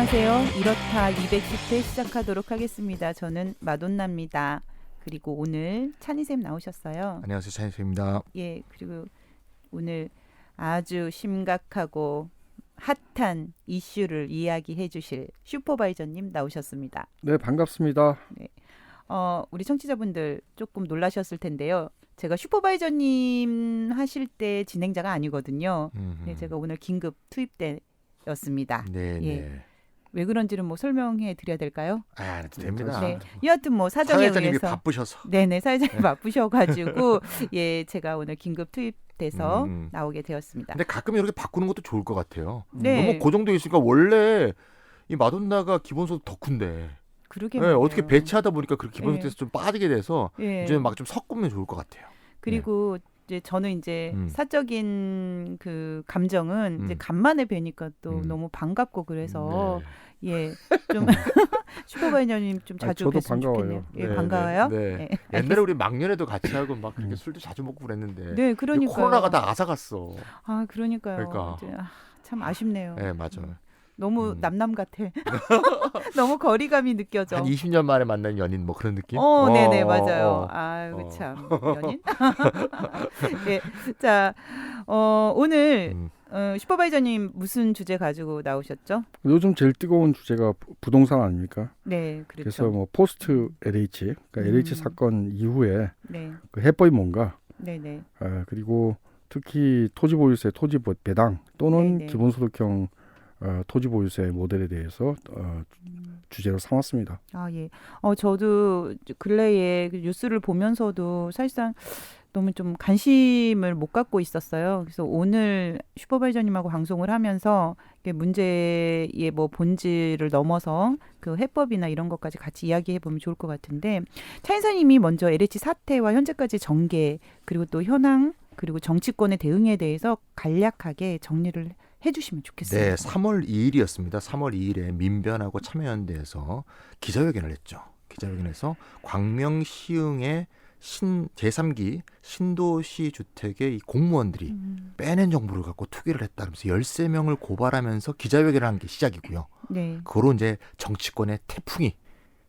안녕하세요. 이렇다 210회 시작하도록 하겠습니다. 저는 마돈나입니다. 그리고 오늘 찬이쌤 나오셨어요. 안녕하세요, 찬이쌤입니다. 예, 그리고 오늘 아주 심각하고 핫한 이슈를 이야기해 주실 슈퍼바이저님 나오셨습니다. 네, 반갑습니다. 네. 우리 청취자분들 조금 놀라셨을 텐데요. 제가 슈퍼바이저님 하실 때 진행자가 아니거든요. 네, 제가 오늘 긴급 투입되었습니다. 네, 예. 네. 왜 그런지는 뭐 설명해 드려야 될까요? 아, 됩니다. 네. 여하튼 뭐 사정에 사회자님이 의해서 바쁘셔서. 네네 사회자님이 바쁘셔가지고 예 제가 오늘 긴급 투입돼서 나오게 되었습니다. 근데 가끔 이렇게 바꾸는 것도 좋을 것 같아요. 네. 너무 고정되어 있으니까 원래 이 마돈나가 기본소득 더 큰데. 그러게 네, 말이에요. 어떻게 배치하다 보니까 그 기본소득에서 좀 빠지게 돼서 예. 이제 막 좀 섞으면 좋을 것 같아요. 그리고 이제 저는 이제 사적인 그 감정은 이제 간만에 뵈니까 또 너무 반갑고 그래서 예 좀 슈퍼바이저님 좀 자주 저도 뵀으면 좋겠네요. 예, 네, 반가워요. 네. 네. 옛날에 우리 막년에도 같이 하고 막 그렇게 술도 자주 먹고 그랬는데. 네, 그러니까 코로나가 다 앗아갔어. 아, 그러니까요. 그러니까. 이제, 참 아쉽네요. 네, 맞아요. 너무 남남 같아. 너무 거리감이 느껴져. 한 20년 만에 만난 연인 뭐 그런 느낌? 네네 맞아요. 아유 참 연인. 네, 자 오늘 슈퍼바이저님 무슨 주제 가지고 나오셨죠? 요즘 제일 뜨거운 주제가 부동산 아닙니까? 네, 그렇죠. 그래서 뭐 포스트 LH, 그러니까 LH 사건 이후에 네, 그 해법이 뭔가? 네네. 그리고 특히 토지보유세, 토지 배당 또는 네네. 기본소득형 토지보유세 모델에 대해서 주제로 삼았습니다. 아 예. 저도 근래에 그 뉴스를 보면서도 사실상 너무 좀 관심을 못 갖고 있었어요. 그래서 오늘 슈퍼바이저님하고 방송을 하면서 문제의 뭐 본질을 넘어서 그 해법이나 이런 것까지 같이 이야기해 보면 좋을 것 같은데 차인사님이 먼저 LH 사태와 현재까지 전개 그리고 또 현황 그리고 정치권의 대응에 대해서 간략하게 정리를 해주시면 좋겠습니다. 네, 3월 2일이었습니다. 3월 2일에 민변하고 참여연대에서 기자회견을 했죠. 기자회견에서 광명시흥의 제3기 신도시 주택의 이 공무원들이 빼낸 정보를 갖고 투기를 했다. 그러면서 13명을 고발하면서 기자회견을 한 게 시작이고요. 네. 그로 이제 정치권의 태풍이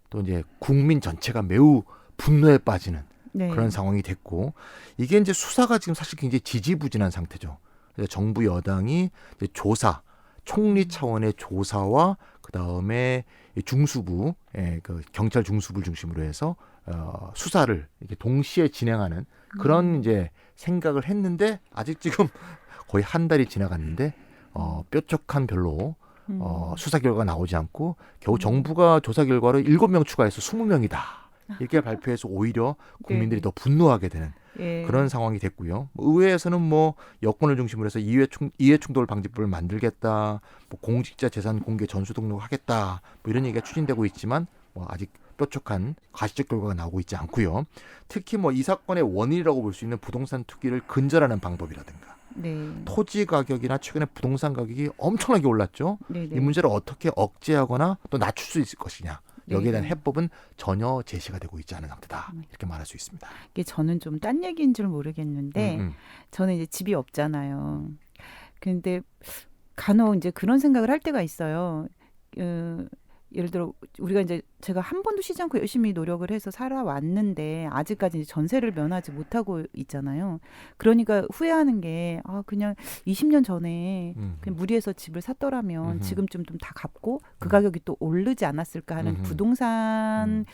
또 이제 국민 전체가 매우 분노에 빠지는 네. 그런 상황이 됐고 이게 이제 수사가 지금 사실 굉장히 지지부진한 상태죠. 그래서 정부 여당이 이제 조사, 총리 차원의 조사와 그 다음에 중수부, 그 경찰 중수부를 중심으로 해서 수사를 이렇게 동시에 진행하는 그런 이제 생각을 했는데 아직 지금 거의 한 달이 지나갔는데 뾰족한 별로 수사 결과가 나오지 않고 겨우 정부가 조사 결과로 7명 추가해서 20명이다. 이렇게 발표해서 오히려 국민들이 더 분노하게 되는 예. 그런 상황이 됐고요. 의회에서는 뭐 여권을 중심으로 해서 이해충돌 방지법을 만들겠다, 뭐 공직자 재산 공개 전수 등록하겠다, 뭐 이런 얘기가 추진되고 있지만 뭐 아직 뾰족한 가시적 결과가 나오고 있지 않고요. 특히 뭐 이 사건의 원인이라고 볼 수 있는 부동산 투기를 근절하는 방법이라든가, 네. 토지 가격이나 최근에 부동산 가격이 엄청나게 올랐죠. 네네. 이 문제를 어떻게 억제하거나 또 낮출 수 있을 것이냐. 여기에 대한 네네. 해법은 전혀 제시가 되고 있지 않은 상태다. 이렇게 말할 수 있습니다. 이게 저는 좀 딴 얘기인 줄 모르겠는데 저는 이제 집이 없잖아요. 근데 간혹 이제 그런 생각을 할 때가 있어요. 예를 들어 우리가 이제 제가 한 번도 쉬지 않고 열심히 노력을 해서 살아왔는데 아직까지 이제 전세를 면하지 못하고 있잖아요. 그러니까 후회하는 게 그냥 20년 전에 그냥 무리해서 집을 샀더라면 지금쯤 좀 다 갚고 그 가격이 또 오르지 않았을까 하는 부동산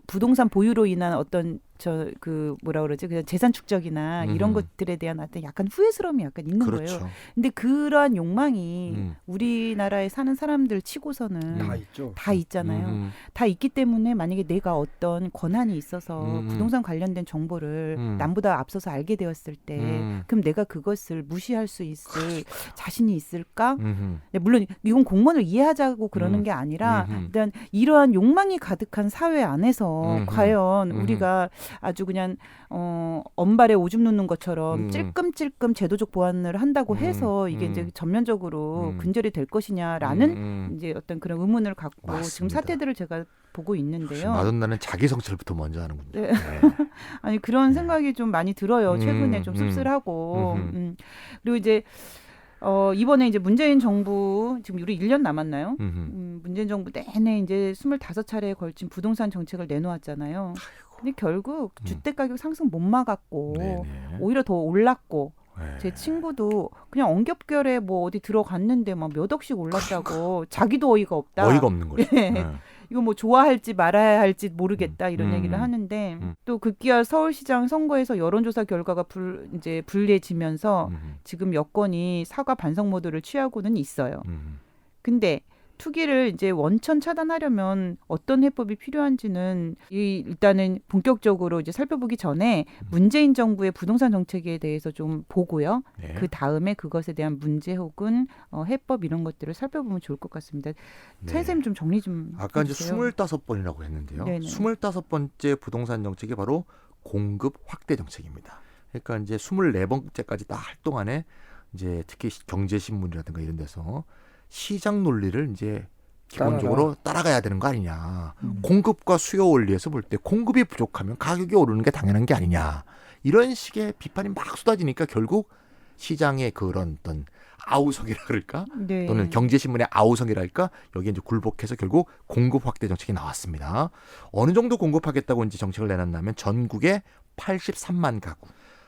부동산 보유로 인한 어떤 그 뭐라 그러지 그냥 재산 축적이나 이런 것들에 대한 어떤 약간 후회스러움이 약간 있는 그렇죠. 거예요. 근데 그러한 욕망이 우리나라에 사는 사람들 치고서는 다 있죠. 다 있잖아요. 다 있기 때문에 만약에 내가 어떤 권한이 있어서 부동산 관련된 정보를 남보다 앞서서 알게 되었을 때 그럼 내가 그것을 무시할 수 있을 자신이 있을까? 물론 이건 공무원을 이해하자고 그러는 게 아니라 일단 이러한 욕망이 가득한 사회 안에서 과연 우리가 아주 그냥 언발에 오줌 놓는 것처럼 찔끔찔끔 제도적 보완을 한다고 해서 이게 이제 전면적으로 근절이 될 것이냐라는 이제 어떤 그런 의문을 갖고 맞습니다. 지금 사태들을 제가 보고 있는데요. 마돈나는 자기 성찰부터 먼저 하는군요. 네. 아니 그런 생각이 좀 많이 들어요. 최근에 좀 씁쓸하고 그리고 이제 이번에 이제 문재인 정부 지금 우리 1년 남았나요? 음흠. 문재인 정부 내내 이제 25차례에 걸친 부동산 정책을 내놓았잖아요. 근데 결국 주택 가격 상승 못 막았고 네네. 오히려 더 올랐고 네. 제 친구도 그냥 엉겹결에 뭐 어디 들어갔는데 막 몇 억씩 올랐다고 자기도 어이가 없다. 어이가 없는 거죠. 네. 네. 이거 뭐 좋아할지 말아야 할지 모르겠다 이런 얘기를 하는데 또 급기야 서울시장 선거에서 여론조사 결과가 이제 불리해지면서 지금 여권이 사과 반성 모드를 취하고는 있어요. 근데 투기를 이제 원천 차단하려면 어떤 해법이 필요한지는 일단은 본격적으로 이제 살펴보기 전에 문재인 정부의 부동산 정책에 대해서 좀 보고요. 네. 그 다음에 그것에 대한 문제 혹은 해법 이런 것들을 살펴보면 좋을 것 같습니다. 네. 선생님 좀 정리 좀 아까 이제 해주세요. 25번이라고 했는데요. 네네. 25번째 부동산 정책이 바로 공급 확대 정책입니다. 그러니까 이제 24번째까지 딱 할 동안에 이제 특히 경제신문이라든가 이런 데서 시장 논리를 이제 기본적으로 따라가야 되는 거 아니냐. 공급과 수요 원리에서 볼 때 공급이 부족하면 가격이 오르는 게 당연한 게 아니냐. 이런 식의 비판이 막 쏟아지니까 결국 시장의 그런 어떤 아우성이라 그럴까? 네. 또는 경제신문의 아우성이랄까? 여기에 이제 굴복해서 결국 공급 확대 정책이 나왔습니다. 어느 정도 공급하겠다고 이제 정책을 내놨냐면 전국에 83만 가구,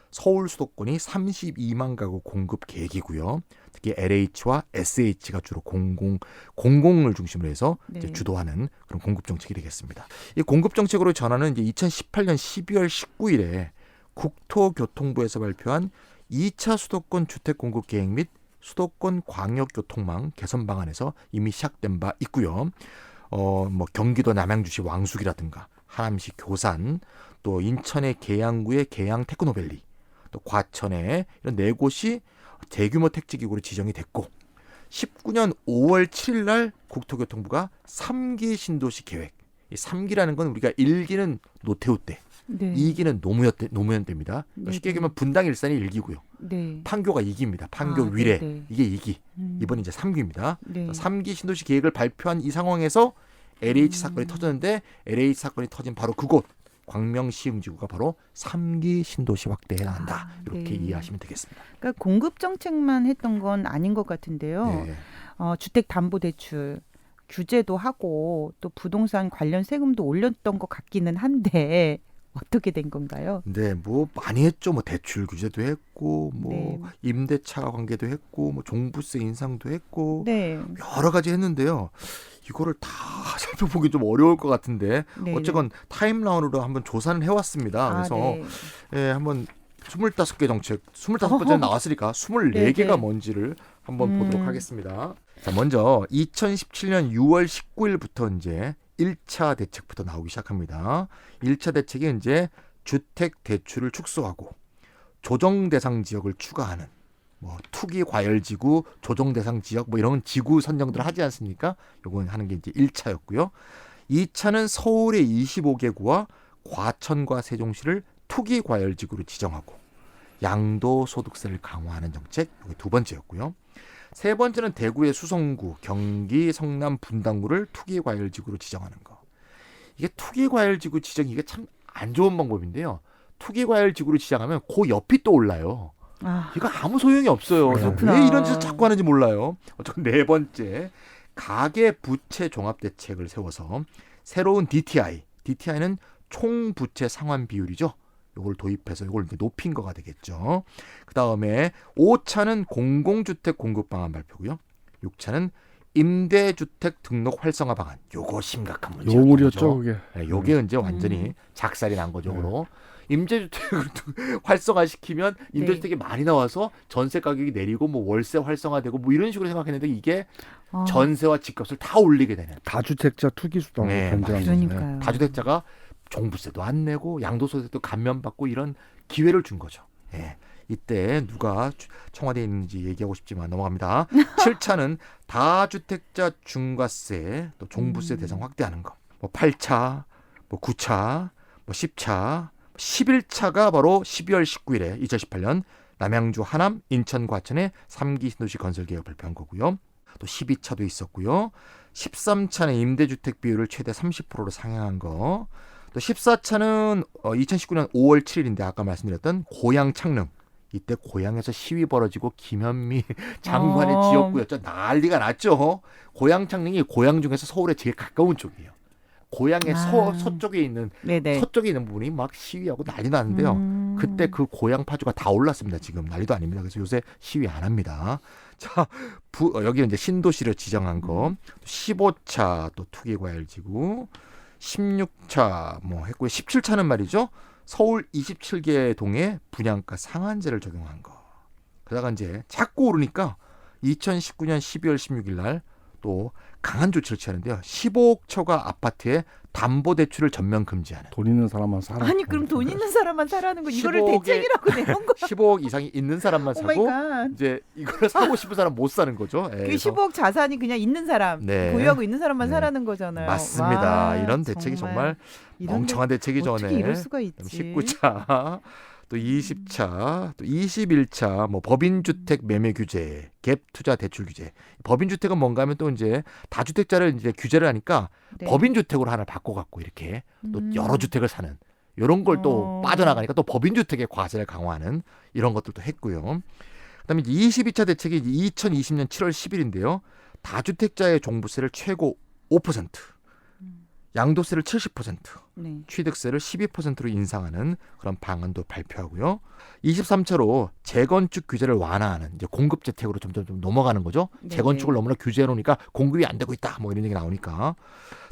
서울 수도권이 32만 가구 공급 계획이고요. 특히 LH와 SH가 주로 공공을 중심으로 해서 이제 네. 주도하는 그런 공급 정책이 되겠습니다. 이 공급 정책으로 전환은 이제 2018년 12월 19일에 국토교통부에서 발표한 2차 수도권 주택 공급 계획 및 수도권 광역교통망 개선 방안에서 이미 시작된 바 있고요. 뭐 경기도 남양주시 왕숙이라든가 하남시 교산, 또 인천의 계양구의 계양 테크노밸리, 또 과천에 이런 4곳이 대규모 택지기구로 지정이 됐고 19년 5월 7일 날 국토교통부가 3기 신도시 계획, 이 3기라는 건 우리가 1기는 노태우 때, 네. 2기는 노무현 때입니다. 네. 쉽게 얘기하면 분당 일산이 1기고요. 네. 판교가 2기입니다. 판교 아, 위례 네네. 이게 2기. 이번이 이제 3기입니다. 네. 3기 신도시 계획을 발표한 이 상황에서 LH 사건이 터졌는데 LH 사건이 터진 바로 그곳 광명시흥지구가 바로 3기 신도시 확대에 나간다. 이렇게 네. 이해하시면 되겠습니다. 그러니까 공급 정책만 했던 건 아닌 것 같은데요. 네. 주택담보대출 규제도 하고 또 부동산 관련 세금도 올렸던 것 같기는 한데 어떻게 된 건가요? 네, 뭐 많이 했죠. 뭐 대출 규제도 했고, 뭐 네. 임대차 관계도 했고, 뭐 종부세 인상도 했고, 네. 여러 가지 했는데요. 이거를 다 살펴보기 좀 어려울 것 같은데 네. 어쨌건 타임라운으로 한번 조사는 해왔습니다. 그래서 네. 예, 한번 25개 정책, 25번째 나왔으니까 24개가 네네. 뭔지를 한번 보도록 하겠습니다. 자, 먼저 2017년 6월 19일부터 이제 1차 대책부터 나오기 시작합니다. 1차 대책이 이제 주택 대출을 축소하고 조정 대상 지역을 추가하는 뭐 투기 과열 지구, 조정 대상 지역 뭐 이런 지구 선정들을 하지 않습니까? 요건 하는 게 이제 1차였고요. 2차는 서울의 25개구와 과천과 세종시를 투기 과열 지구로 지정하고 양도소득세를 강화하는 정책, 이게 두 번째였고요. 세 번째는 대구의 수성구, 경기 성남 분당구를 투기 과열 지구로 지정하는 거. 이게 투기 과열 지구 지정이 이게 참 안 좋은 방법인데요. 투기 과열 지구로 지정하면 그 옆이 또 올라요. 이거 아무 소용이 없어요. 그래서 그렇구나. 왜 이런 짓을 자꾸 하는지 몰라요. 어쨌든 네 번째, 가계 부채 종합 대책을 세워서 새로운 DTI는 총 부채 상환 비율이죠. 요걸 도입해서 요걸 이제 높인 거가 되겠죠. 그 다음에 5차는 공공주택 공급 방안 발표고요. 6차는 임대주택 등록 활성화 방안. 요거 심각한 문제죠. 요물이었죠, 그게. 네, 요게 이제 완전히 작살이 난 거죠. 요거로. 임대주택을 활성화시키면 임대주택이 많이 나와서 전세 가격이 내리고 뭐 월세 활성화되고 뭐 이런 식으로 생각했는데 이게 전세와 집값을 다 올리게 되는. 다주택자 투기 수당 견제하는 그러니까요. 다주택자가 종부세도 안 내고 양도소득도 감면받고 이런 기회를 준 거죠. 예. 이때 누가 청와대에 있는지 얘기하고 싶지만 넘어갑니다. 7차는 다주택자 중과세 또 종부세 대상 확대하는 거. 뭐 8차, 뭐 9차, 뭐 10차, 11차가 바로 12월 19일에 2018년 남양주 하남 인천 과천에 3기 신도시 건설 계획을 발표한 거고요. 또 12차도 있었고요. 13차는 임대주택 비율을 최대 30%로 상향한 거. 또 14차는 2019년 5월 7일인데 아까 말씀드렸던 고양 창릉 이때 고향에서 시위 벌어지고 김현미 장관의 어. 지역구였죠. 난리가 났죠. 고향 창릉이 고향 중에서 서울에 제일 가까운 쪽이에요. 고향의 아. 서쪽에 있는 네네. 서쪽에 있는 부분이 막 시위하고 난리 났는데요. 그때 그 고향 파주가 다 올랐습니다. 지금 난리도 아닙니다. 그래서 요새 시위 안 합니다. 자, 여기는 이제 신도시를 지정한 거, 15차 또 투기과열지구, 16차 뭐 했고요. 17차는 말이죠. 서울 27개 동에 분양가 상한제를 적용한 거. 그러다가 이제 자꾸 오르니까 2019년 12월 16일 날 또 강한 조치를 취하는데요. 15억 초과 아파트에 담보대출을 전면 금지하는. 돈 있는 사람만 살아. 아니 그럼 돈 있는 사람만 사라는 거 이거를 15억 에 대책이라고 내는 거야? 15억 이상이 있는 사람만 오 마이 사고 갓. 이제 이거를 사고 싶은 사람 못 사는 거죠. 그 그래서 15억 자산이 그냥 있는 사람, 네. 보유하고 있는 사람만 네. 사라는 거잖아요. 맞습니다. 와, 이런 대책이 정말 멍청한 대책이죠. 어떻게 이럴 수가 있지? 19차, 또 20차, 또 21차, 뭐 법인주택 매매 규제, 갭 투자 대출 규제. 법인주택은 뭔가 하면 또 이제 다주택자를 이제 규제를 하니까 네. 법인주택으로 하나 바꿔갖고 이렇게 또 여러 주택을 사는 이런 걸 또 어. 빠져나가니까 또 법인주택의 과세를 강화하는 이런 것들도 했고요. 그다음에 이제 22차 대책이 2020년 7월 10일인데요. 다주택자의 종부세를 최고 5%, 양도세를 70%, 네. 취득세를 12%로 인상하는 그런 방안도 발표하고요. 23차로 재건축 규제를 완화하는 이제 공급재택으로 점점 좀 넘어가는 거죠. 네네. 재건축을 너무나 규제해 놓으니까 공급이 안 되고 있다. 뭐 이런 얘기 나오니까.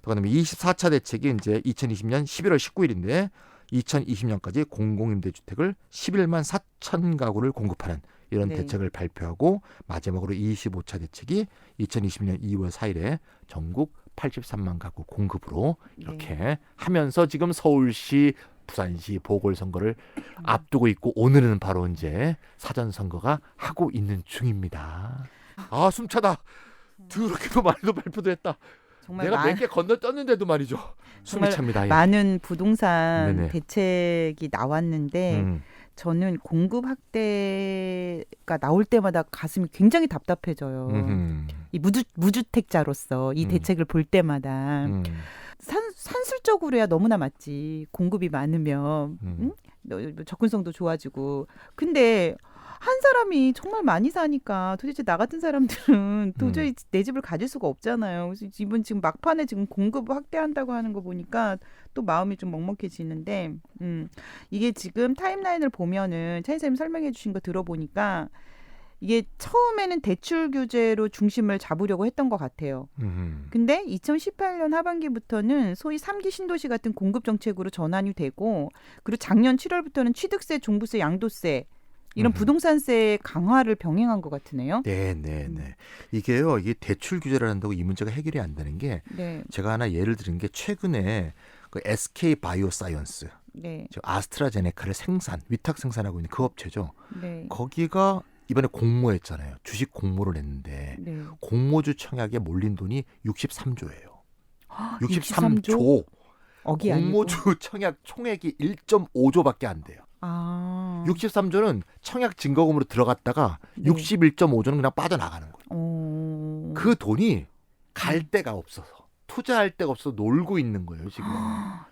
그다음에 24차 대책이 이제 2020년 11월 19일인데 2020년까지 공공임대주택을 11만 4천 가구를 공급하는 이런 네. 대책을 발표하고 마지막으로 25차 대책이 2020년 2월 4일에 전국 83만 가구 공급으로 이렇게 네. 하면서 지금 서울시, 부산시 보궐선거를 앞두고 있고 오늘은 바로 이제 사전선거가 하고 있는 중입니다. 아 숨차다. 더럽게도 말도 발표도 했다. 정말 내가 몇 개 건너뛰었는데도 말이죠. 숨이 정말 찹니다. 예. 많은 부동산 네네. 대책이 나왔는데 음, 저는 공급 확대가 나올 때마다 가슴이 굉장히 답답해져요. 이 무주택자로서 이 음. 대책을 볼 때마다 산술적으로야 너무나 맞지. 공급이 많으면 응? 접근성도 좋아지고. 근데 한 사람이 정말 많이 사니까 도대체 나 같은 사람들은 도저히 내 집을 가질 수가 없잖아요. 그래서 이번 지금 막판에 지금 공급 확대한다고 하는 거 보니까 또 마음이 좀 먹먹해지는데 이게 지금 타임라인을 보면은 차이 선생님 설명해 주신 거 들어보니까 이게 처음에는 대출 규제로 중심을 잡으려고 했던 것 같아요. 근데 2018년 하반기부터는 소위 3기 신도시 같은 공급 정책으로 전환이 되고 그리고 작년 7월부터는 취득세, 종부세, 양도세 이런 부동산세 강화를 병행한 것 같으네요. 네. 이게요. 이게 대출 규제를 한다고 이 문제가 해결이 안 되는 게 네. 제가 하나 예를 드린 게 최근에 그 SK 바이오사이언스, 네. 즉 아스트라제네카를 위탁 생산하고 있는 그 업체죠. 네. 거기가 이번에 공모했잖아요. 주식 공모를 했는데 네. 공모주 청약에 몰린 돈이 63조예요. 63조? 억이 아니고. 공모주 청약 총액이 1.5조밖에 안 돼요. 아. 63조는 청약 증거금으로 들어갔다가 네. 61.5조는 그냥 빠져나가는 거예요. 그 돈이 갈 데가 없어서 투자할 데가 없어서 놀고 있는 거예요 지금.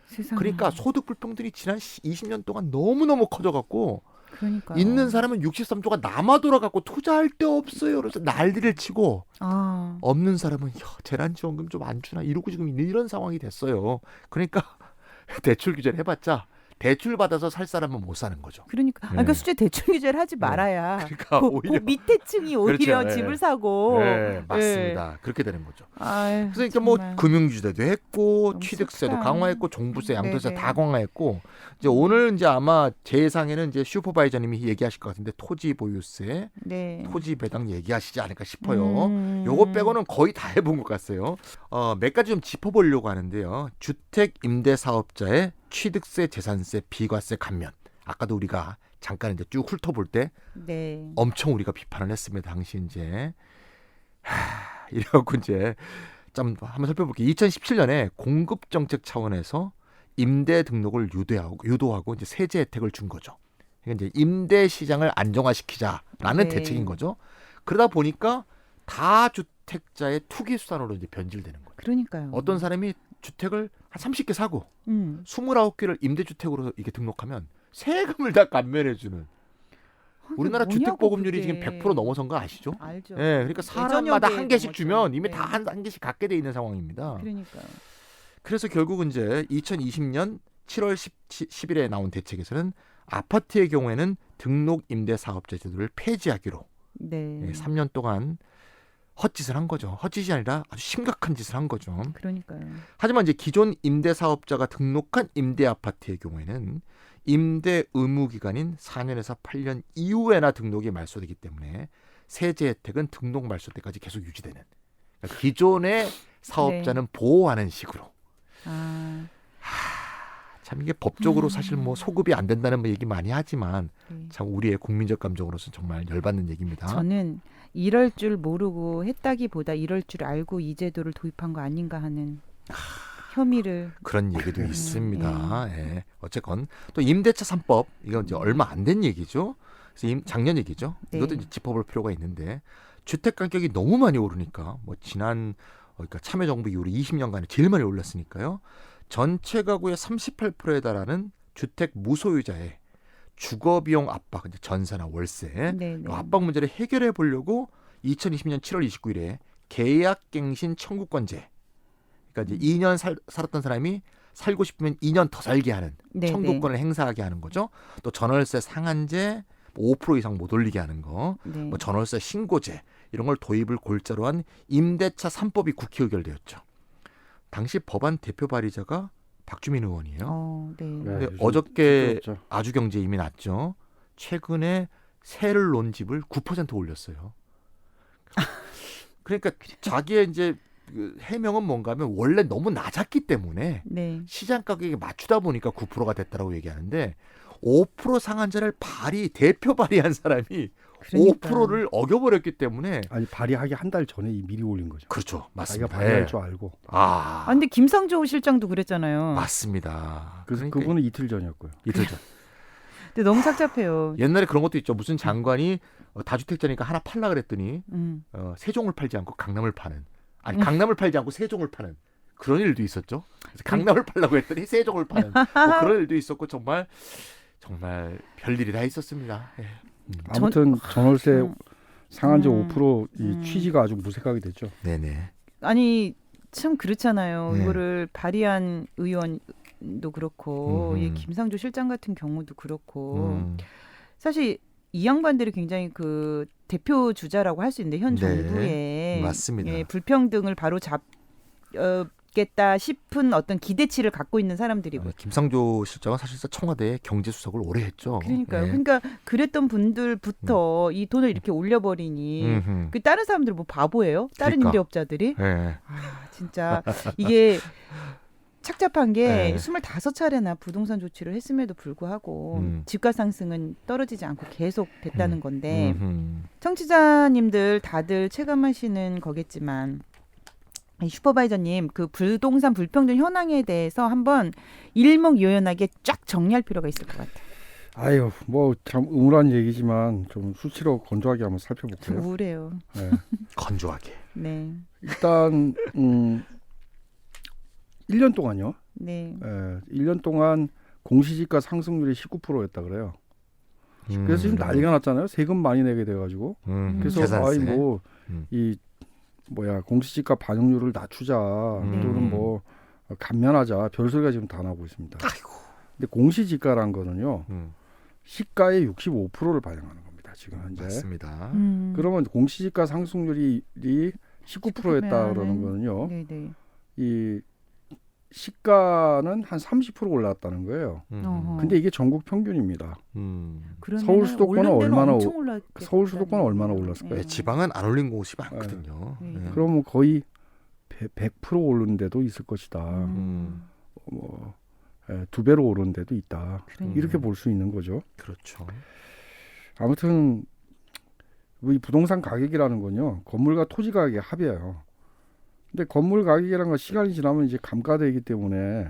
세상에. 그러니까 소득 불평등이 지난 20년 동안 너무너무 커져갖고 그러니까요. 있는 사람은 63조가 남아 돌아갖고 투자할 데 없어요. 그래서 난리를 치고 아. 없는 사람은 재난지원금 좀 안 주나 이러고 지금 있는 이런 상황이 됐어요. 그러니까 대출 규제를 해봤자 대출 받아서 살 사람은 못 사는 거죠. 그러니까 네. 그러니까 수제 대출 규제를 하지 말아야. 그러니까 오히려 밑에 층이 오히려 그렇죠. 네. 집을 사고. 네, 맞습니다. 그렇게 되는 거죠. 아유, 그러니까 뭐 정말. 금융규제도 했고 너무 취득세도 슬프다. 강화했고 종부세, 양도세 네네. 다 강화했고 이제 오늘 이제 아마 제상에는 이제 슈퍼바이저님이 얘기하실 것 같은데 토지 보유세, 네. 토지 배당 얘기하시지 않을까 싶어요. 요거 빼고는 거의 다 해본 것 같아요. 몇 가지 좀 짚어보려고 하는데요. 주택 임대 사업자의 취득세, 재산세, 비과세 감면. 아까도 우리가 잠깐 이제 쭉 훑어볼 때 네. 엄청 우리가 비판을 했습니다. 당시 이제 이래갖고 이제 좀 한번 살펴볼게요. 2017년에 공급 정책 차원에서 임대 등록을 유도하고 이제 세제 혜택을 준 거죠. 그러니까 이제 임대 시장을 안정화시키자라는 네. 대책인 거죠. 그러다 보니까 다주택자의 투기 수단으로 이제 변질되는 거예요. 그러니까요. 어떤 사람이 주택을 한 30개 사고 29개를 임대주택으로 이렇게 등록하면 세금을 다 감면해주는 우리나라 뭐냐고, 주택 보급률이 그게. 지금 100% 넘어선 거 아시죠? 알죠. 예, 그러니까 사람마다 예전 한 개씩 연대에 주면 이미 네. 다 한 개씩 갖게 돼 있는 상황입니다. 그러니까요. 그래서 결국은 이제 2020년 7월 10일에 나온 대책에서는 아파트의 경우에는 등록 임대 사업자 제도를 폐지하기로 네. 3년 동안 헛짓을 한 거죠. 헛짓이 아니라 아주 심각한 짓을 한 거죠. 그러니까요. 하지만 이제 기존 임대 사업자가 등록한 임대 아파트의 경우에는 임대 의무 기간인 4년에서 8년 이후에나 등록이 말소되기 때문에 세제 혜택은 등록 말소 때까지 계속 유지되는. 그러니까 기존의 사업자는 보호하는 식으로. 아, 참 이게 법적으로 사실 뭐 소급이 안 된다는 뭐 얘기 많이 하지만 네. 참 우리의 국민적 감정으로서는 정말 열받는 얘기입니다. 저는 이럴 줄 모르고 했다기보다 이럴 줄 알고 이 제도를 도입한 거 아닌가 하는 혐의를. 그런 얘기도 있습니다. 예. 어쨌건 또 임대차 3법 이건 이제 얼마 안 된 얘기죠. 그래서 작년 얘기죠. 네. 이것도 이제 짚어볼 필요가 있는데 주택 가격이 너무 많이 오르니까 뭐 지난 그러니까 참여정부 이후로 20년간에 제일 많이 올랐으니까요. 전체 가구의 38%에 달하는 주택 무소유자의 주거비용 압박, 이제 전세나 월세, 네, 네. 압박 문제를 해결해 보려고 2020년 7월 29일에 계약갱신 청구권제, 그러니까 이제 2년 살았던 사람이 살고 싶으면 2년 더 살게 하는 네, 청구권을 행사하게 하는 거죠. 또 전월세 상한제 5% 이상 못 올리게 하는 거, 네. 뭐 전월세 신고제 이런 걸 도입을 골자로 한 임대차 3법이 국회 의결되었죠. 당시 법안 대표 발의자가 박주민 의원이에요. 네. 근데 요즘 어저께 시끄럽죠. 아주경제 이미 났죠. 최근에 세를 놓은 집을 9% 올렸어요. 그러니까 자기의 이제 그 해명은 뭔가 하면 원래 너무 낮았기 때문에 네. 시장 가격에 맞추다 보니까 9%가 됐다라고 얘기하는데 5% 상한제를 대표 발의한 사람이 그러니까. 5%를 어겨버렸기 때문에 아니 발의하기 한 달 전에 미리 올린 거죠. 그렇죠. 자기가 맞습니다. 발의할 예. 줄 알고. 아, 근데 김상조 실장도 그랬잖아요. 맞습니다. 그래서 그러니까 그분은 이틀 전이었고요. 이틀 전. 근데 너무 착잡해요. 옛날에 그런 것도 있죠. 무슨 장관이 다주택자니까 하나 팔라 그랬더니 음. 세종을 팔지 않고 강남을 파는. 아니 강남을 팔지 않고 세종을 파는 그런 일도 있었죠. 그래서 강남을 팔라고 했더니 세종을 파는 뭐 그런 일도 있었고 정말 별일이 다 있었습니다. 예. 아무튼 전월세 상한제 음. 5%이 취지가 아주 무색하게 됐죠. 네네. 아니 참 그렇잖아요. 네. 이거를 발의한 의원도 그렇고 이 김상조 실장 같은 경우도 그렇고 사실 이 양반들이 굉장히 그 대표 주자라고 할 수 있는데 현 네. 정부에 맞습니다. 예, 불평등을 바로 잡겠다 싶은 어떤 기대치를 갖고 있는 사람들이고. 김상조 실장은 사실상 청와대 경제수석을 오래 했죠. 그러니까요. 예. 그러니까 그랬던 분들부터 이 돈을 이렇게 올려버리니 음흠. 그 다른 사람들 뭐 바보예요? 다른 그러니까. 임대업자들이? 예. 아 진짜 이게 착잡한 게 네. 25차례나 부동산 조치를 했음에도 불구하고 집가 상승은 떨어지지 않고 계속 됐다는 건데 청취자님들 다들 체감하시는 거겠지만 이 슈퍼바이저님 그 부동산 불평등 현황에 대해서 한번 일목요연하게 쫙 정리할 필요가 있을 것 같아요. 아유, 뭐 참 우울한 얘기지만 좀 수치로 건조하게 한번 좀 살펴볼게요. 우울해요. 네. 건조하게. 네. 일단 1년 동안요. 네. 1년 동안 공시지가 상승률이 19%였다 그래요. 그래서 지금 난리가 났잖아요. 세금 많이 내게 돼가지고. 그래서 재산세. 이 공시지가 반영률을 낮추자 또는 뭐 감면하자 별소리가 지금 다 나오고 있습니다. 아이고. 근데 공시지가란 거는요. 시가의 65%를 반영하는 겁니다. 지금 현재. 맞습니다. 그러면 공시지가 상승률이 19%였다 그러는 거는요. 네네. 이 시가는 한 30% 올랐다는 거예요. 근데 이게 전국 평균입니다. 서울 수도권은 서울 수도권은 얼마나 올랐을까요? 네, 지방은 안 올린 곳이 많거든요. 네. 네. 그러면 거의 100% 오른 데도 있을 것이다. 뭐 2배로 오른 데도 있다. 이렇게 볼 수 있는 거죠. 그렇죠. 아무튼 이 부동산 가격이라는 건요. 건물과 토지 가격의 합이에요. 근데 건물 가격이라는 건 시간이 지나면 이제 감가되기 때문에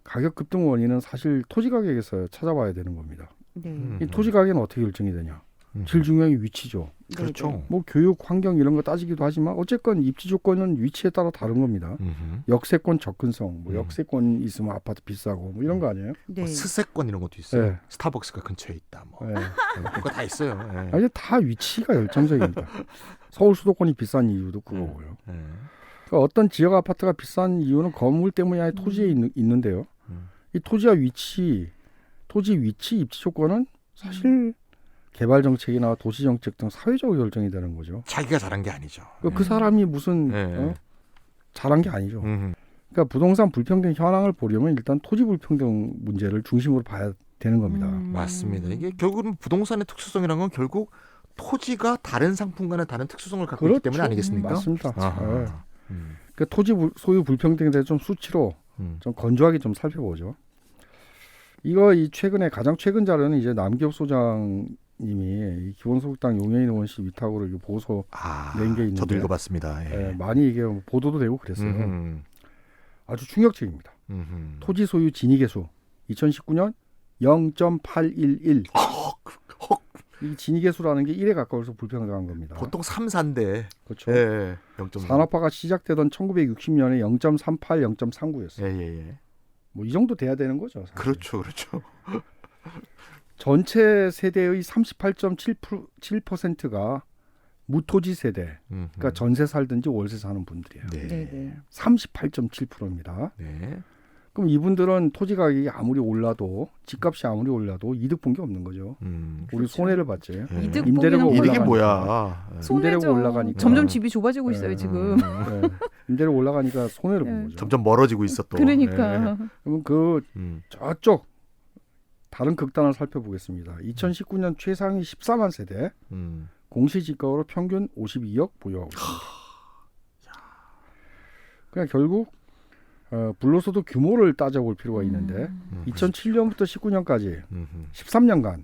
가격 급등 원인은 사실 토지 가격에서 찾아봐야 되는 겁니다. 네. 이 토지 가격은 어떻게 결정이 되냐? 제일 중요한 게 위치죠. 그렇죠. 네네. 뭐 교육, 환경 이런 거 따지기도 하지만 어쨌건 입지 조건은 위치에 따라 다른 겁니다. 역세권 접근성, 뭐 역세권 있으면 아파트 비싸고 뭐 이런 거 아니에요? 네. 뭐 스세권 이런 것도 있어요. 네. 스타벅스가 근처에 있다. 뭐 네. 그거 다 있어요. 예. 아니 다 위치가 열정적입니다. 서울 수도권이 비싼 이유도 그거고요. 예. 그러니까 어떤 지역 아파트가 비싼 이유는 건물 때문이 아니라 토지에 있는데요. 이 토지와 위치, 토지 위치 입지 조건은 사실 개발 정책이나 도시 정책 등 사회적으로 결정이 되는 거죠. 자기가 잘한 게 아니죠. 그 사람이 무슨 네. 잘한 게 아니죠. 그러니까 부동산 불평등 현황을 보려면 일단 토지 불평등 문제를 중심으로 봐야 되는 겁니다. 맞습니다. 이게 결국은 부동산의 특수성이라는 건 결국 토지가 다른 상품과는 다른 특수성을 갖고 있기 때문에 아니겠습니까? 맞습니다. 아하. 네. 그러니까 토지 소유 불평등에 대해서 좀 수치로 좀 건조하게 좀 살펴보죠. 이 최근에 가장 최근 자료는 이제 남기업 소장님이 이 기본소득당 용해인 의원실 위탁으로 이 보고서 낸 게 있는데 저도 읽어봤습니다. 예. 예, 많이 이게 보도도 되고 그랬어요. 아주 충격적입니다. 토지 소유 진위계수 2019년 0.811. 이 진위계수라는 게 1에 가까워서 불평등한 겁니다. 보통 3, 4인데. 그렇죠. 예. 0.3. 산업화가 시작되던 1960년에 0.38, 0.39였어요. 예. 뭐 이 정도 돼야 되는 거죠. 사실. 그렇죠. 전체 세대의 38.7%가 무토지 세대, 그러니까 전세 살든지 월세 사는 분들이에요. 네. 네네. 38.7%입니다. 네. 그럼 이분들은 토지 가격이 아무리 올라도 집값이 아무리 올라도 이득 본 게 없는 거죠. 우리 그렇죠. 손해를 봤지. 예. 이득 임대료가 보기는 이득이 올라가니까. 뭐야? 예. 임대료가 손해죠. 올라가니까. 점점 집이 좁아지고 네. 있어요 지금. 네. 임대료 올라가니까 손해를 본 거죠. 점점 멀어지고 있어 또. 그러니까. 그럼 그 예. 저쪽 다른 극단을 살펴보겠습니다. 2019년 최상위 14만 세대 공시지가로 평균 52억 보유하고 있습니다. 그러니까 결국 불로소득 규모를 따져볼 필요가 있는데 2007년부터 19년까지 13년간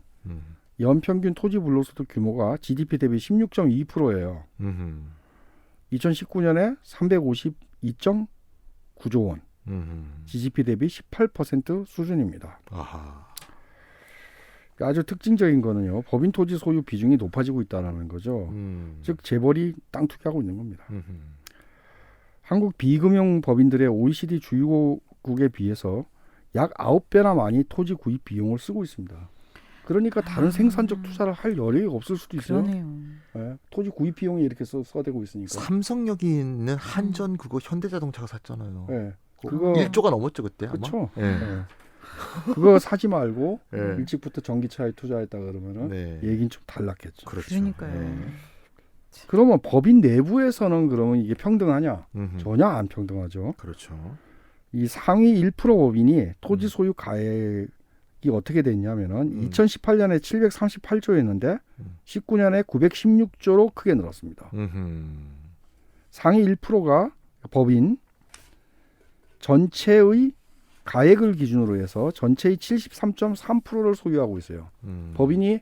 연평균 토지 불로소득 규모가 GDP 대비 16.2%예요. 2019년에 352.9조 원, GDP 대비 18% 수준입니다. 아하. 아주 특징적인 거는요. 법인 토지 소유 비중이 높아지고 있다는 거죠. 즉 재벌이 땅 투기하고 있는 겁니다. 한국 비금융 법인들의 OECD 주요국에 비해서 약 9배나 많이 토지 구입 비용을 쓰고 있습니다. 그러니까 다른 생산적 투자를 할 여력이 없을 수도 있어요. 그러네요. 네, 토지 구입 비용이 이렇게 써대고 있으니까. 삼성역이 있는 한전 그거 현대자동차가 샀잖아요. 네, 그거 1조가 넘었죠 그때 아마. 그렇죠. 예. 네. 그거 사지 말고 네. 일찍부터 전기차에 투자했다 그러면은 네. 얘기는 좀 달랐겠죠. 그렇죠. 그러니까요. 예. 그러면 법인 내부에서는 그러면 이게 평등하냐? 음흠. 전혀 안 평등하죠. 그렇죠. 이 상위 1% 법인이 토지 소유 가액이 어떻게 됐냐면은 2018년에 738조였는데 19년에 916조로 크게 늘었습니다. 상위 1%가 법인 전체의 가액을 기준으로 해서 전체의 73.3%를 소유하고 있어요. 법인이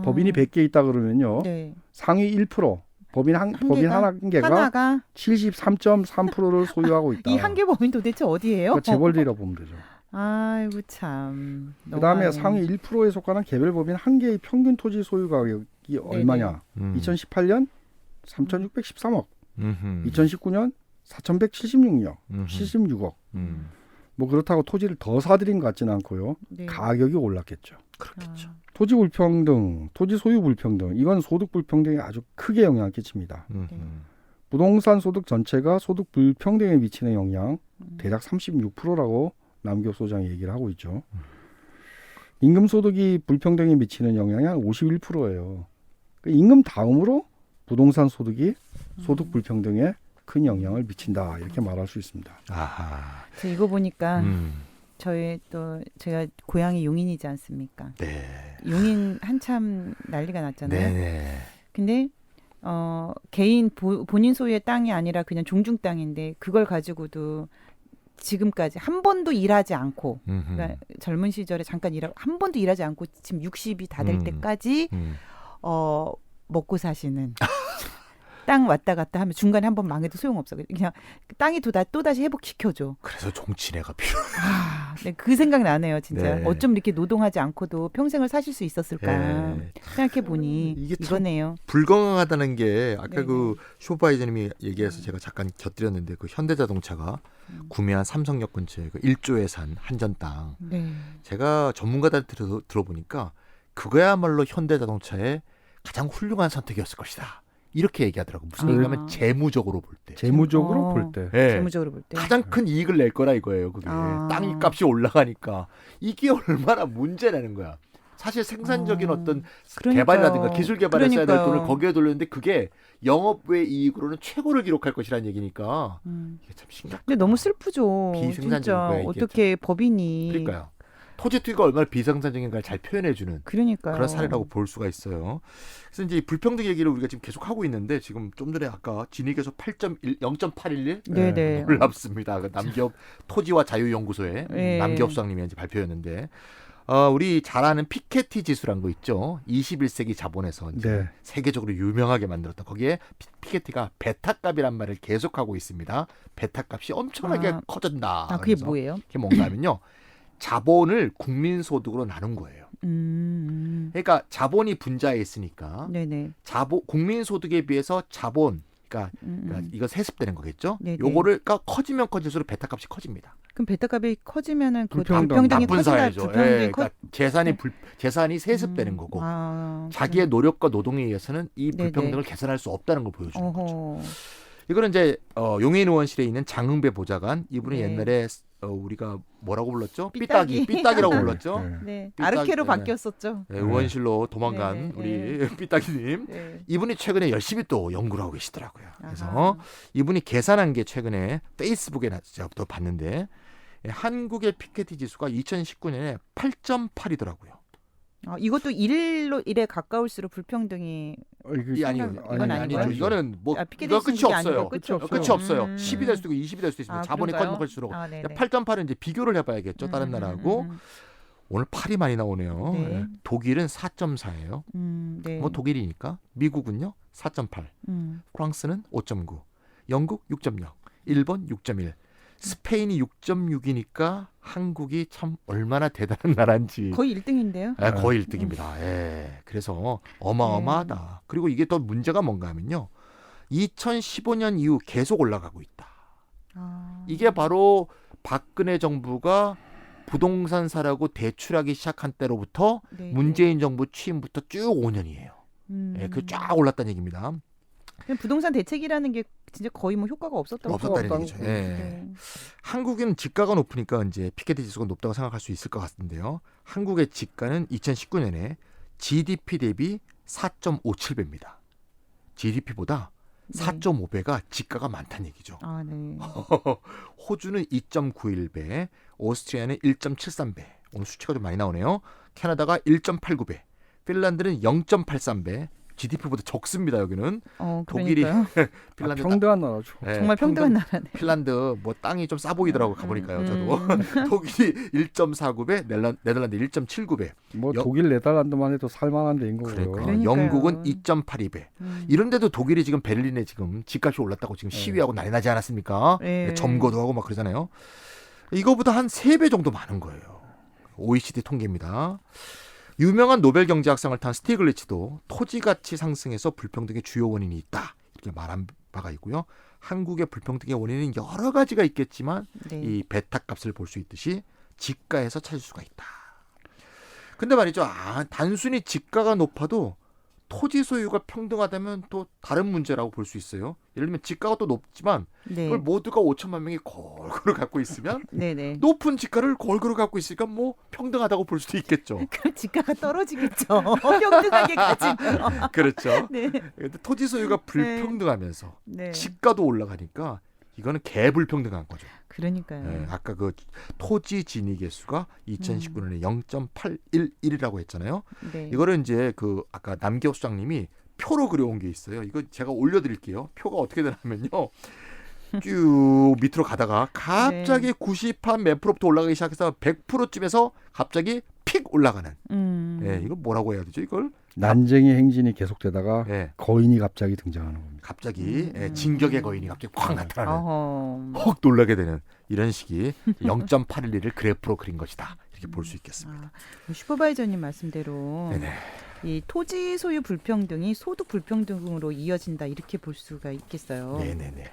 법인이 100개 있다 그러면요. 네. 상위 1% 법인 법인 한 개가 하나가 73.3%를 소유하고 있다. 이 한 개 법인 도대체 어디예요? 그러니까 재벌들이라 보면 되죠. 아이고 참. 그다음에 너무하네. 상위 1%에 속하는 개별 법인 한 개의 평균 토지 소유 가격이 얼마냐? 2018년 3,613억, 2019년 4,176억, 76억. 뭐 그렇다고 토지를 더 사들인 것 같지는 않고요. 네. 가격이 올랐겠죠. 그렇겠죠. 토지 불평등, 토지 소유 불평등, 이건 소득 불평등에 아주 크게 영향을 끼칩니다. 부동산 소득 전체가 소득 불평등에 미치는 영향 대략 36%라고 남기업 소장이 얘기를 하고 있죠. 임금 소득이 불평등에 미치는 영향이 한 51%예요. 임금 다음으로 부동산 소득이 소득 불평등에 큰 영향을 미친다 이렇게 말할 수 있습니다. 아하. 저 이거 보니까 제가 고향이 용인이지 않습니까? 네. 용인 한참 난리가 났잖아요. 네네. 근데 개인 본인 소유의 땅이 아니라 그냥 종중 땅인데 그걸 가지고도 지금까지 한 번도 일하지 않고 그러니까 젊은 시절에 잠깐 한 번도 일하지 않고 지금 60이 다 될 때까지 먹고 사시는 땅 왔다 갔다 하면 중간에 한 번 망해도 소용없어. 그냥 땅이 또 다시 회복시켜줘. 그래서 종친회가 필요해. 아, 네, 그 생각 나네요, 진짜. 네. 어쩜 이렇게 노동하지 않고도 평생을 사실 수 있었을까 네. 생각해 보니 이게 참 이거네요. 불건강하다는 게 아까 네네. 그 쇼바이저님이 얘기해서 제가 잠깐 곁들였는데 그 현대자동차가 구매한 삼성역 근처에 그 1조에 산 한전 땅. 네. 제가 전문가들한테 들어보니까 그거야말로 현대자동차의 가장 훌륭한 선택이었을 것이다. 이렇게 얘기하더라고. 무슨 아. 얘기냐면 재무적으로 볼 때. 재무적으로 어. 볼 때. 예. 재무적으로 볼 때. 가장 큰 이익을 낼 거라 이거예요. 그게 아. 땅 값이 올라가니까 이게 얼마나 문제라는 거야. 사실 생산적인 어떤 그러니까요. 개발이라든가 기술 개발에 써야 될 그러니까요. 돈을 거기에 돌렸는데 그게 영업외 이익으로는 최고를 기록할 것이라는 얘기니까 이게 참 심각하다. 근데 너무 슬프죠. 비생산적인 진짜 거야, 이게 어떻게 법인이 그러니까요. 토지 투기가 얼마나 비생산적인가를 잘 표현해주는 그러니까요. 그런 사례라고 볼 수가 있어요. 그래서 이제 이 불평등 얘기를 우리가 지금 계속 하고 있는데 지금 좀 전에 아까 진익에서 0.811 네네. 놀랍습니다. 그 남기업 토지와 자유연구소의 네. 남기업 수장님이 이제 발표였는데 우리 잘 아는 피케티 지수란 거 있죠. 21세기 자본에서 이제 네. 세계적으로 유명하게 만들었던 거기에 피케티가 베타값이란 말을 계속하고 있습니다. 베타값이 엄청나게 아. 커진다. 아, 그게 그래서 뭐예요? 그게 뭔가 하면요. 자본을 국민소득으로 나눈 거예요. 그러니까 자본이 분자에 있으니까 네네. 국민소득에 비해서 자본, 그러니까 이거 세습되는 거겠죠. 네네. 요거를 그러니까 커지면 커질수록 베타값이 커집니다. 그럼 베타값이 커지면은 그 불평등. 불평등이 나쁜 커진다. 사회죠. 불평등이 예, 그러니까 재산이 세습되는 거고 아, 자기의 노력과 노동에 의해서는 이 네네. 불평등을 개선할 수 없다는 걸 보여주는 거죠. 어허. 이거는 이제 용인 의원실에 있는 장흥배 보좌관 이분이 네. 옛날에 우리가 뭐라고 불렀죠? 삐딱이. 삐딱이라고 불렀죠. 네. 네. 삐딱이- 아르케로 네. 바뀌었었죠. 네, 의원실로 도망간 네, 우리 삐딱이님. 네. 이분이 최근에 열심히 또 연구를 하고 계시더라고요. 그래서 아하. 이분이 계산한 게 최근에 페이스북에 제가 또 봤는데 한국의 피케티 지수가 2019년에 8.8이더라고요. 이것도 일에 가까울수록 불평등이 이게 아니요. 이건 아니죠. 아닌가요? 이거는 뭐 피케티 이거 끝이 지수는 게 없어요. 아니고 끝이 없어요. 끝이 없어요. 음. 10이 될 수도 있고 20이 될 수도 있습니다. 자본이 그런가요? 커지면 커질수록. 아, 네네. 8.8은 이제 비교를 해봐야겠죠. 다른 나라하고. 오늘 8이 많이 나오네요. 네. 네. 독일은 4.4예요. 네. 뭐 독일이니까. 미국은요 4.8. 프랑스는 5.9. 영국 6.0. 일본 6.1. 스페인이 6.6이니까 한국이 참 얼마나 대단한 나라인지. 거의 1등인데요. 거의 1등입니다. 예. 그래서 어마어마하다. 그리고 이게 또 문제가 뭔가 하면요. 2015년 이후 계속 올라가고 있다. 이게 바로 박근혜 정부가 부동산 사라고 대출하기 시작한 때로부터 네, 문재인 정부 취임부터 쭉 5년이에요. 예, 그 쫙 올랐다는 얘기입니다. 그냥 부동산 대책이라는 게 진짜 거의 뭐 효과가 없었다고 없었다는 없다고 얘기죠. 예. 네. 한국은 지가가 높으니까 이제 피케티 지수가 높다고 생각할 수 있을 것 같은데요. 한국의 지가는 2019년에 GDP 대비 4.57배입니다. GDP보다 네. 4.5배가 지가가 많다는 얘기죠. 아, 네. 호주는 2.91배, 오스트리아는 1.73배. 오늘 수치가 좀 많이 나오네요. 캐나다가 1.89배, 핀란드는 0.83배. GDP보다 적습니다. 여기는 독일이 그러니까요. 핀란드 평등한 나라죠. 예, 정말 평등한 나라네. 핀란드 뭐 땅이 좀 싸 보이더라고 가보니까요. 저도 음. 독일이 1.49배, 네덜란드 1.79배, 뭐 여- 독일 네덜란드만 해도 살만한 데인 거고요. 그러니까 그러니까요. 영국은 2.82배. 이런데도 독일이 지금 베를린에 지금 집값이 올랐다고 지금 시위하고 난리 나지 않았습니까? 네. 점거도 하고 막 그러잖아요. 이거보다 한 3배 정도 많은 거예요. OECD 통계입니다. 유명한 노벨 경제학상을 탄 스티글리츠도 토지 가치 상승에서 불평등의 주요 원인이 있다. 이렇게 말한 바가 있고요. 한국의 불평등의 원인은 여러 가지가 있겠지만 네. 이 베타값을 볼 수 있듯이 지가에서 찾을 수가 있다. 근데 말이죠. 단순히 지가가 높아도 토지 소유가 평등하다면 또 다른 문제라고 볼 수 있어요. 예를 들면 지가가 또 높지만 네. 그걸 모두가 5천만 명이 골고루 갖고 있으면 네네. 높은 지가를 골고루 갖고 있으니까 뭐 평등하다고 볼 수도 있겠죠. 그럼 지가가 떨어지겠죠. 평등하게 가지면. 그렇죠. 네. 근데 토지 소유가 불평등하면서 네. 지가도 올라가니까 이거는 개불평등한 거죠. 그러니까요. 네, 아까 그 토지 진위 개수가 2019년에 0.811이라고 했잖아요. 네. 이거를 이제 그 아까 남기업 수장님이 표로 그려온 게 있어요. 이거 제가 올려드릴게요. 표가 어떻게 되냐면요. 쭉 밑으로 가다가 갑자기 네. 90한 몇 프로부터 올라가기 시작해서 100%쯤에서 갑자기 픽 올라가는. 예, 이걸 뭐라고 해야 되죠? 이걸 난쟁이 행진이 계속되다가 예. 거인이 갑자기 등장하는 겁니다. 갑자기 진격의 거인이 갑자기 확 나타나는 어허. 혹 놀라게 되는 이런 식이 0.812를 그래프로 그린 것이다. 이렇게 볼 수 있겠습니다. 슈퍼바이저님 말씀대로 네네. 이 토지 소유 불평등이 소득 불평등으로 이어진다 이렇게 볼 수가 있겠어요. 네네네.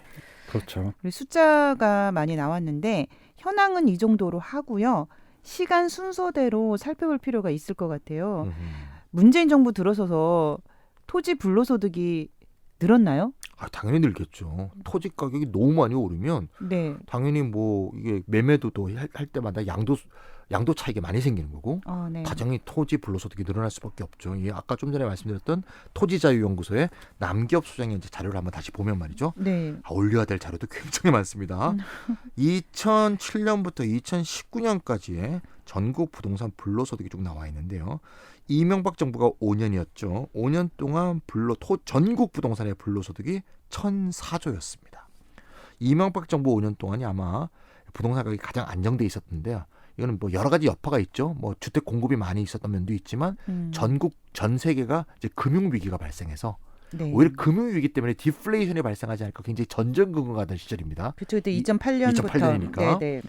그렇죠. 그리고 숫자가 많이 나왔는데 현황은 이 정도로 하고요. 시간 순서대로 살펴볼 필요가 있을 것 같아요. 문재인 정부 들어서서 토지 불로소득이 늘었나요? 아, 당연히 늘겠죠. 토지 가격이 너무 많이 오르면 네. 당연히 뭐 이게 매매도 또 할 때마다 양도 차익이 많이 생기는 거고 네. 가정이 토지 불로소득이 늘어날 수밖에 없죠. 이게 아까 좀 전에 말씀드렸던 토지자유연구소의 남기업 소장의 이제 자료를 한번 다시 보면 말이죠. 네. 올려야 될 자료도 굉장히 많습니다. 2007년부터 2019년까지의 전국 부동산 불로소득이 쭉 나와 있는데요. 이명박 정부가 5년이었죠. 5년 동안 전국 부동산의 불로소득이 1,004조였습니다. 이명박 정부 5년 동안이 아마 부동산 가격이 가장 안정돼 있었는데요. 이거는 뭐 여러 가지 여파가 있죠. 뭐 주택 공급이 많이 있었던 면도 있지만 전 세계가 이제 금융 위기가 발생해서 네. 오히려 금융 위기 때문에 디플레이션이 발생하지 않을까 굉장히 전전긍긍하던 시절입니다. 그쵸, 그때 2008년부터. 2008년이니까. 네네.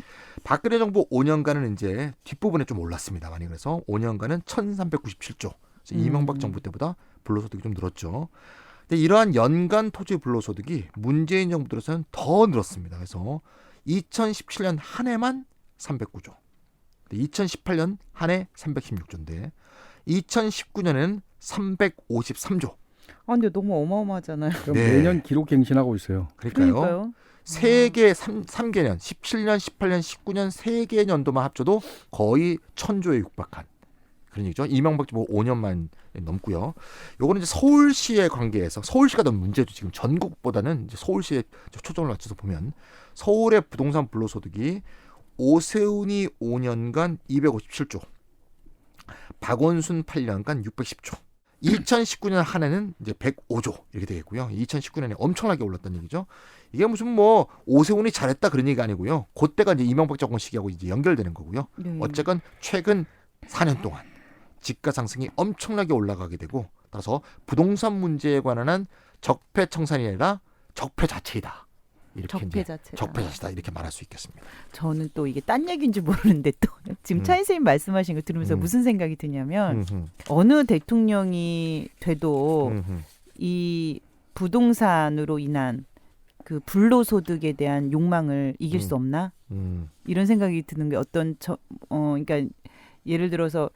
박근혜 정부 5년간은 이제 뒷부분에 좀 올랐습니다. 많이 그래서 5년간은 1,397조. 이명박 정부 때보다 불로소득이 좀 늘었죠. 근데 이러한 연간 토지 불로소득이 문재인 정부 들어서는 더 늘었습니다. 그래서 2017년 한 해만 309조. 2018년 한 해 316조인데 2019년에는 353조. 근데 너무 어마어마하잖아요. 그럼 네. 매년 기록 갱신하고 있어요. 그러니까요. 세계 3개년, 17년, 18년, 19년 3개 년도만 합쳐도 거의 1,000조에 육박한 그런 얘기죠. 이명박 정부 5년만 넘고요. 요거는 이제 서울시의 관계에서 서울시가 더 문제죠. 지금 전국보다는 이제 서울시에 초점을 맞춰서 보면 서울의 부동산 불로소득이 오세훈이 5년간 257조, 박원순 8년간 610조. 2019년 한 해는 이제 105조 이렇게 되겠고요. 2019년에 엄청나게 올랐다는 얘기죠. 이게 무슨 뭐 오세훈이 잘했다 그런 얘기가 아니고요. 그때가 이제 이명박 정권 시기하고 이제 연결되는 거고요. 네. 어쨌건 최근 4년 동안 집가 상승이 엄청나게 올라가게 되고 따라서 부동산 문제에 관한 적폐 청산이 아니라 적폐 자체이다. 이렇게 적폐 자체다 이렇게 말할 수 있겠습니다. 저는 또 이게 딴 얘기인 줄 모르는데 또 지금 차인 선생님 말씀하신 거 들으면서 무슨 생각이 드냐면 어느 대통령이 돼도 이 부동산으로 인한 그 불로소득에 대한 욕망을 이길 수 없나? 이런 생각이 드는 게 그러니까 예를 들어서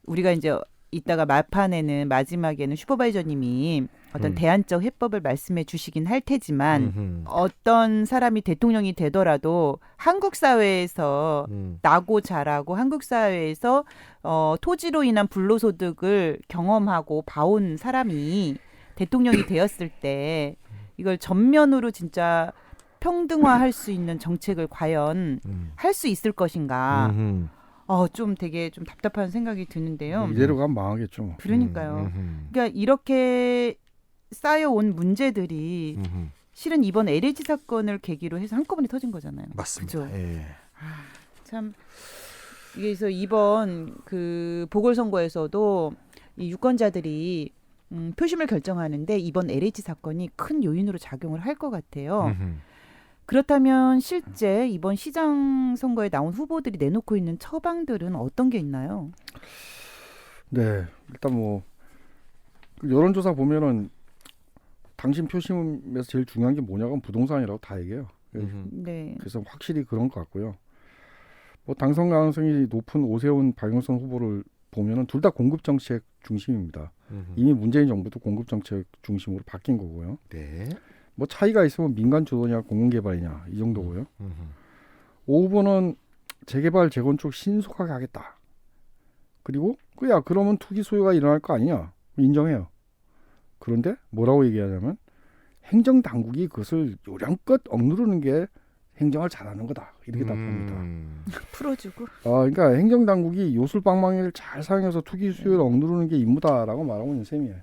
우리가 이제 이따가 말판에는 마지막에는 슈퍼바이저님이 어떤 대안적 해법을 말씀해 주시긴 할 테지만 어떤 사람이 대통령이 되더라도 한국 사회에서 나고 자라고 한국 사회에서 토지로 인한 불로소득을 경험하고 봐온 사람이 대통령이 되었을 때 이걸 전면으로 진짜 평등화할 수 있는 정책을 과연 할 수 있을 것인가? 좀 되게 좀 답답한 생각이 드는데요. 이대로 가면 망하겠죠. 그러니까요. 그러니까 이렇게 쌓여온 문제들이 실은 이번 LH 사건을 계기로 해서 한꺼번에 터진 거잖아요. 맞습니다. 그죠? 예. 참 그래서 이번 그 보궐선거에서도 이 유권자들이 표심을 결정하는데 이번 LH 사건이 큰 요인으로 작용을 할 것 같아요. 그렇다면 실제 이번 시장 선거에 나온 후보들이 내놓고 있는 처방들은 어떤 게 있나요? 네, 일단 뭐 여론조사 보면은 당신 표심에서 제일 중요한 게 뭐냐고 부동산이라고 다 얘기해요. 네. 그래서 확실히 그런 것 같고요. 뭐 당선 가능성이 높은 오세훈, 박영선 후보를 보면은 둘 다 공급 정책 중심입니다. 이미 문재인 정부도 공급 정책 중심으로 바뀐 거고요. 네. 뭐 차이가 있으면 민간 주도냐 공공 개발이냐 이 정도고요. 오 후보는 재개발 재건축 신속하게 하겠다. 그리고 그러면 투기 소요가 일어날 거 아니냐 인정해요. 그런데 뭐라고 얘기하냐면 행정 당국이 그것을 요량껏 억누르는 게 행정을 잘하는 거다 이렇게 답합니다. 풀어주고. 그러니까 행정 당국이 요술방망이를 잘 사용해서 투기 수요를 억누르는 게 임무다라고 말하고 있는 셈이에요.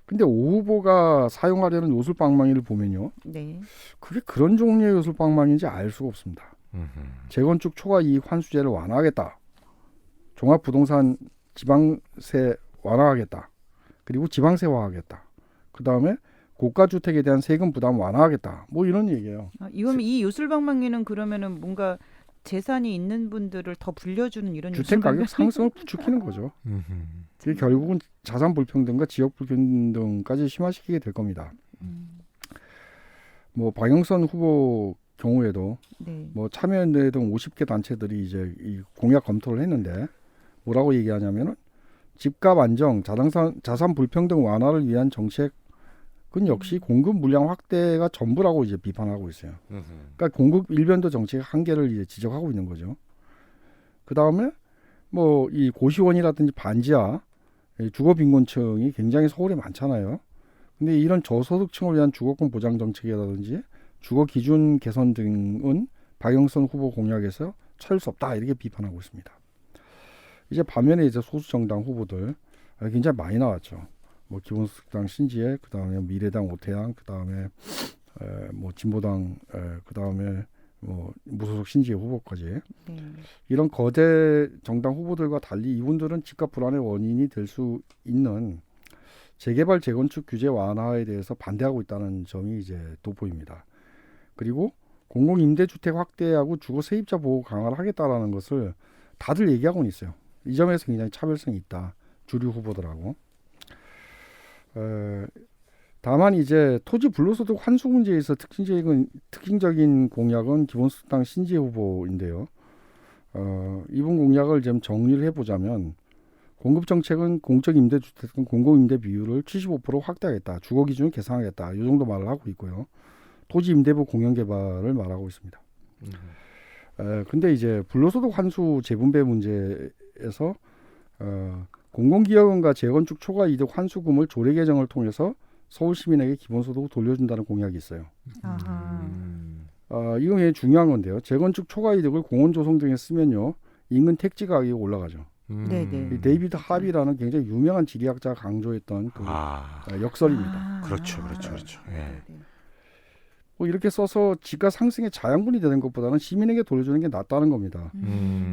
근데 오 후보가 사용하려는 요술방망이를 보면요. 네. 그게 그런 종류의 요술방망이인지 알 수가 없습니다. 재건축 초과 이익 환수제를 완화하겠다. 종합부동산 지방세 완화하겠다. 그리고 지방세화하겠다. 그 다음에 고가 주택에 대한 세금 부담 완화하겠다. 뭐 이런 얘기예요. 이건 이 요술방망이는 그러면은 뭔가 재산이 있는 분들을 더 불려주는 이런 주택 가격 요술방망이? 상승을 부추기는 거죠. 그게 결국은 자산 불평등과 지역 불평등까지 심화시키게 될 겁니다. 뭐 박영선 후보 경우에도 네. 뭐 참여연대 등 50개 단체들이 이제 이 공약 검토를 했는데 뭐라고 얘기하냐면은 집값 안정, 자산 불평등 완화를 위한 정책은 역시 공급 물량 확대가 전부라고 이제 비판하고 있어요. 그러니까 공급 일변도 정책의 한계를 이제 지적하고 있는 거죠. 그 다음에 뭐 이 고시원이라든지 반지하 이 주거 빈곤층이 굉장히 서울에 많잖아요. 근데 이런 저소득층을 위한 주거권 보장 정책이라든지 주거 기준 개선 등은 박영선 후보 공약에서 찾을 수 없다 이렇게 비판하고 있습니다. 이제 반면에 이제 소수 정당 후보들 굉장히 많이 나왔죠. 뭐 기본소득당 신지혜, 그 다음에 미래당 오태양, 그 다음에 뭐 진보당, 그 다음에 뭐 무소속 신지혜 후보까지 네. 이런 거대 정당 후보들과 달리 이분들은 집값 불안의 원인이 될 수 있는 재개발 재건축 규제 완화에 대해서 반대하고 있다는 점이 이제 돋보입니다. 그리고 공공임대주택 확대하고 주거 세입자 보호 강화를 하겠다라는 것을 다들 얘기하고는 있어요. 이 점에서 굉장히 차별성이 있다. 주류 후보들하고. 다만 이제 토지 불로소득 환수 문제에서 특징적인 공약은 기본소득당 신지혜 후보인데요. 이분 공약을 좀 정리를 해보자면 공급 정책은 공적 임대주택 공공 임대 비율을 75% 확대하겠다. 주거 기준을 개선하겠다. 이 정도 말을 하고 있고요. 토지 임대부 공영 개발을 말하고 있습니다. 근데 이제 불로소득 환수 재분배 문제에서 공공기여금과 재건축 초과 이득 환수금을 조례 개정을 통해서 서울 시민에게 기본소득을 돌려준다는 공약이 있어요. 아하. 이건 굉장히 중요한 건데요. 재건축 초과 이득을 공원 조성 등에 쓰면요, 인근 택지 가격이 올라가죠. 네네. 이 데이비드 합이라는 굉장히 유명한 지리학자가 강조했던 그 역설입니다. 그렇죠. 예. 네. 뭐 이렇게 써서 지가 상승의 자양분이 되는 것보다는 시민에게 돌려주는 게 낫다는 겁니다.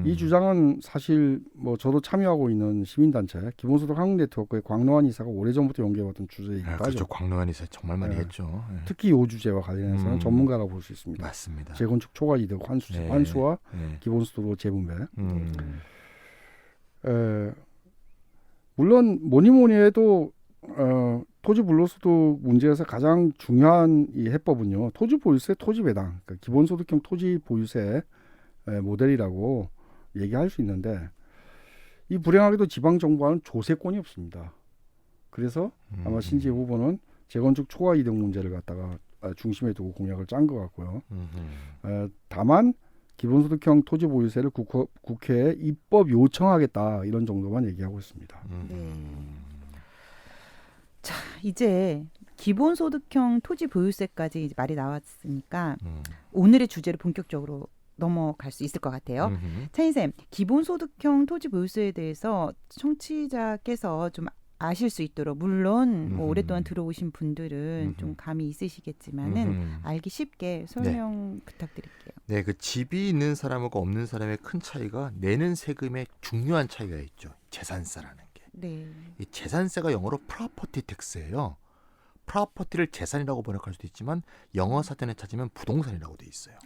이 주장은 사실 뭐 저도 참여하고 있는 시민단체 기본소득 한국네트워크의 광노한 이사가 오래전부터 연구해왔던 주제이기도 하죠. 그렇죠. 광노한 이사 정말 많이 했죠. 예. 특히 이 주제와 관련해서는 전문가라고 볼 수 있습니다. 맞습니다. 재건축 초과 이득 네. 환수와 네. 기본소득 재분배. 물론 뭐니 해도 토지 불로소득 문제에서 가장 중요한 이 해법은요, 토지 보유세, 토지 배당, 그러니까 기본소득형 토지 보유세 모델이라고 얘기할 수 있는데 이 불행하게도 지방 정부와는 조세권이 없습니다. 그래서 아마 신지혜 후보는 재건축 초과 이득 문제를 갖다가 중심에 두고 공약을 짠 것 같고요. 다만 기본소득형 토지 보유세를 국회에 입법 요청하겠다 이런 정도만 얘기하고 있습니다. 네. 자, 이제 기본소득형 토지 보유세까지 이제 말이 나왔으니까 오늘의 주제로 본격적으로 넘어갈 수 있을 것 같아요. 차인쌤, 기본소득형 토지 보유세에 대해서 청취자께서 좀 아실 수 있도록, 물론 뭐 오랫동안 들어오신 분들은 좀 감이 있으시겠지만은 알기 쉽게 설명 부탁드릴게요. 네, 그 집이 있는 사람하고 없는 사람의 큰 차이가 내는 세금의 중요한 차이가 있죠. 재산세라는 게. 네. 이 재산세가 영어로 프로퍼티 텍스예요. 프로퍼티를 재산이라고 번역할 수도 있지만 영어 사전에 찾으면 부동산이라고 돼 있어요.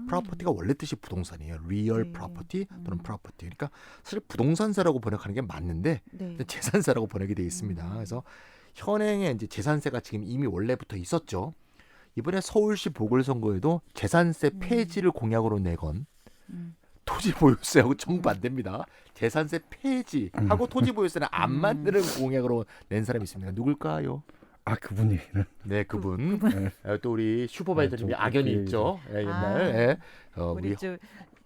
프로퍼티가 원래 뜻이 부동산이에요. 리얼 네. 프로퍼티 또는 프로퍼티. 그러니까 사실 부동산세라고 번역하는 게 맞는데 네. 재산세라고 번역이 돼 있습니다. 그래서 현행에 이제 재산세가 지금 이미 원래부터 있었죠. 이번에 서울시 보궐선거에도 재산세 폐지를 공약으로 내건 토지 보유세하고 정반대입니다. 재산세 폐지하고 토지 보유세는 안 만드는 공약으로 낸 사람이 있습니다. 누굴까요? 그분이. 네, 그분. 또 우리 슈퍼바이저님이 네, 악연이 그 있죠. 옛날. 우리 좀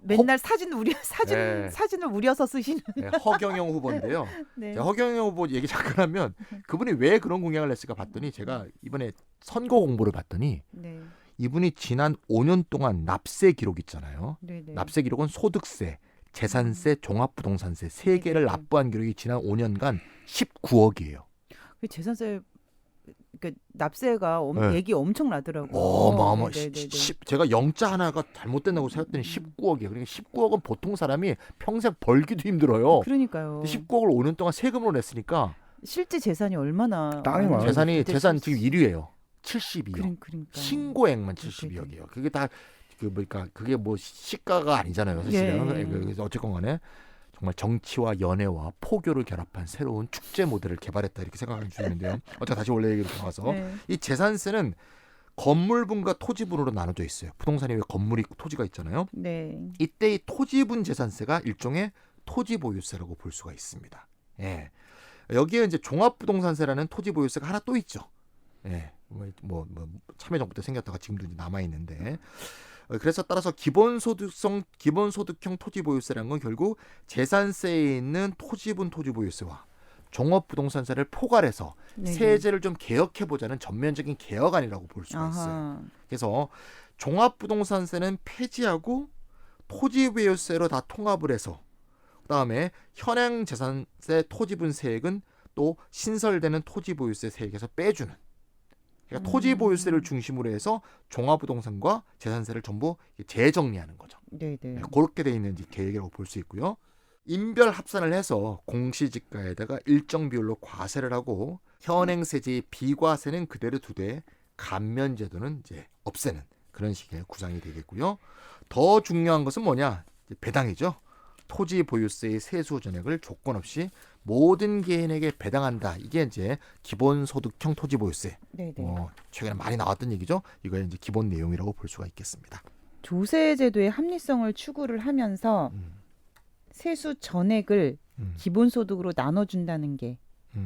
맨날 사진을 우려서 쓰시는. 네, 허경영 후보인데요. 네. 허경영 후보 얘기 잠깐 하면 그분이 왜 그런 공약을 냈을까 봤더니 제가 이번에 선거 공보를 봤더니 네. 이분이 지난 5년 동안 납세 기록 있잖아요. 네네. 납세 기록은 소득세, 재산세, 종합부동산세 세 개를 납부한 기록이 지난 5년간 19억이에요. 그 재산세 그러니까 납세가 네. 얘기 엄청 나더라고요. 어마어마. 네네네. 제가 영자 하나가 잘못된다고 생각했더니 19억이에요. 그러니까 19억은 보통 사람이 평생 벌기도 힘들어요. 그러니까요. 19억을 5년 동안 세금으로 냈으니까 실제 재산이 얼마나 땅이 많아요. 재산 지금 1위예요. 72억. 그러니까. 신고액만 네, 72억이에요. 그게 다 그게 뭐 시가가 아니잖아요. 사실은. 예. 그래서 어쨌건 간에 정말 정치와 연애와 포교를 결합한 새로운 축제 모델을 개발했다 이렇게 생각할 수 있는데요. 어차 다시 원래 얘기로 돌아와서 네. 이 재산세는 건물분과 토지분으로 나눠져 있어요. 부동산이 왜 건물이 있고 토지가 있잖아요. 네. 이때 이 토지분 재산세가 일종의 토지 보유세라고 볼 수가 있습니다. 예. 여기에 이제 종합부동산세라는 토지 보유세가 하나 또 있죠. 예. 뭐 참여정부 때 생겼다가 지금도 이제 남아 있는데. 그래서 따라서 기본소득형 토지 보유세라는 건 결국 재산세에 있는 토지분 토지 보유세와 종합부동산세를 포괄해서 네. 세제를 좀 개혁해 보자는 전면적인 개혁안이라고 볼 수가 있어요. 아하. 그래서 종합부동산세는 폐지하고 토지보유세로 다 통합을 해서 그다음에 현행 재산세 토지분 세액은 또 신설되는 토지보유세 세액에서 빼주는 그러니까 토지보유세를 중심으로 해서 종합부동산과 재산세를 전부 재정리하는 거죠. 네, 네. 그렇게 돼 있는 계획이라고 볼 수 있고요. 인별 합산을 해서 공시지가에다가 일정 비율로 과세를 하고 현행 세제의 비과세는 그대로 두되 감면제도는 이제 없애는 그런 식의 구상이 되겠고요. 더 중요한 것은 뭐냐? 배당이죠. 토지 보유세의 세수 전액을 조건 없이 모든 개인에게 배당한다. 이게 이제 기본소득형 토지 보유세. 네, 네. 최근에 많이 나왔던 얘기죠. 이거 이제 기본 내용이라고 볼 수가 있겠습니다. 조세 제도의 합리성을 추구를 하면서 세수 전액을 기본소득으로 나눠준다는 게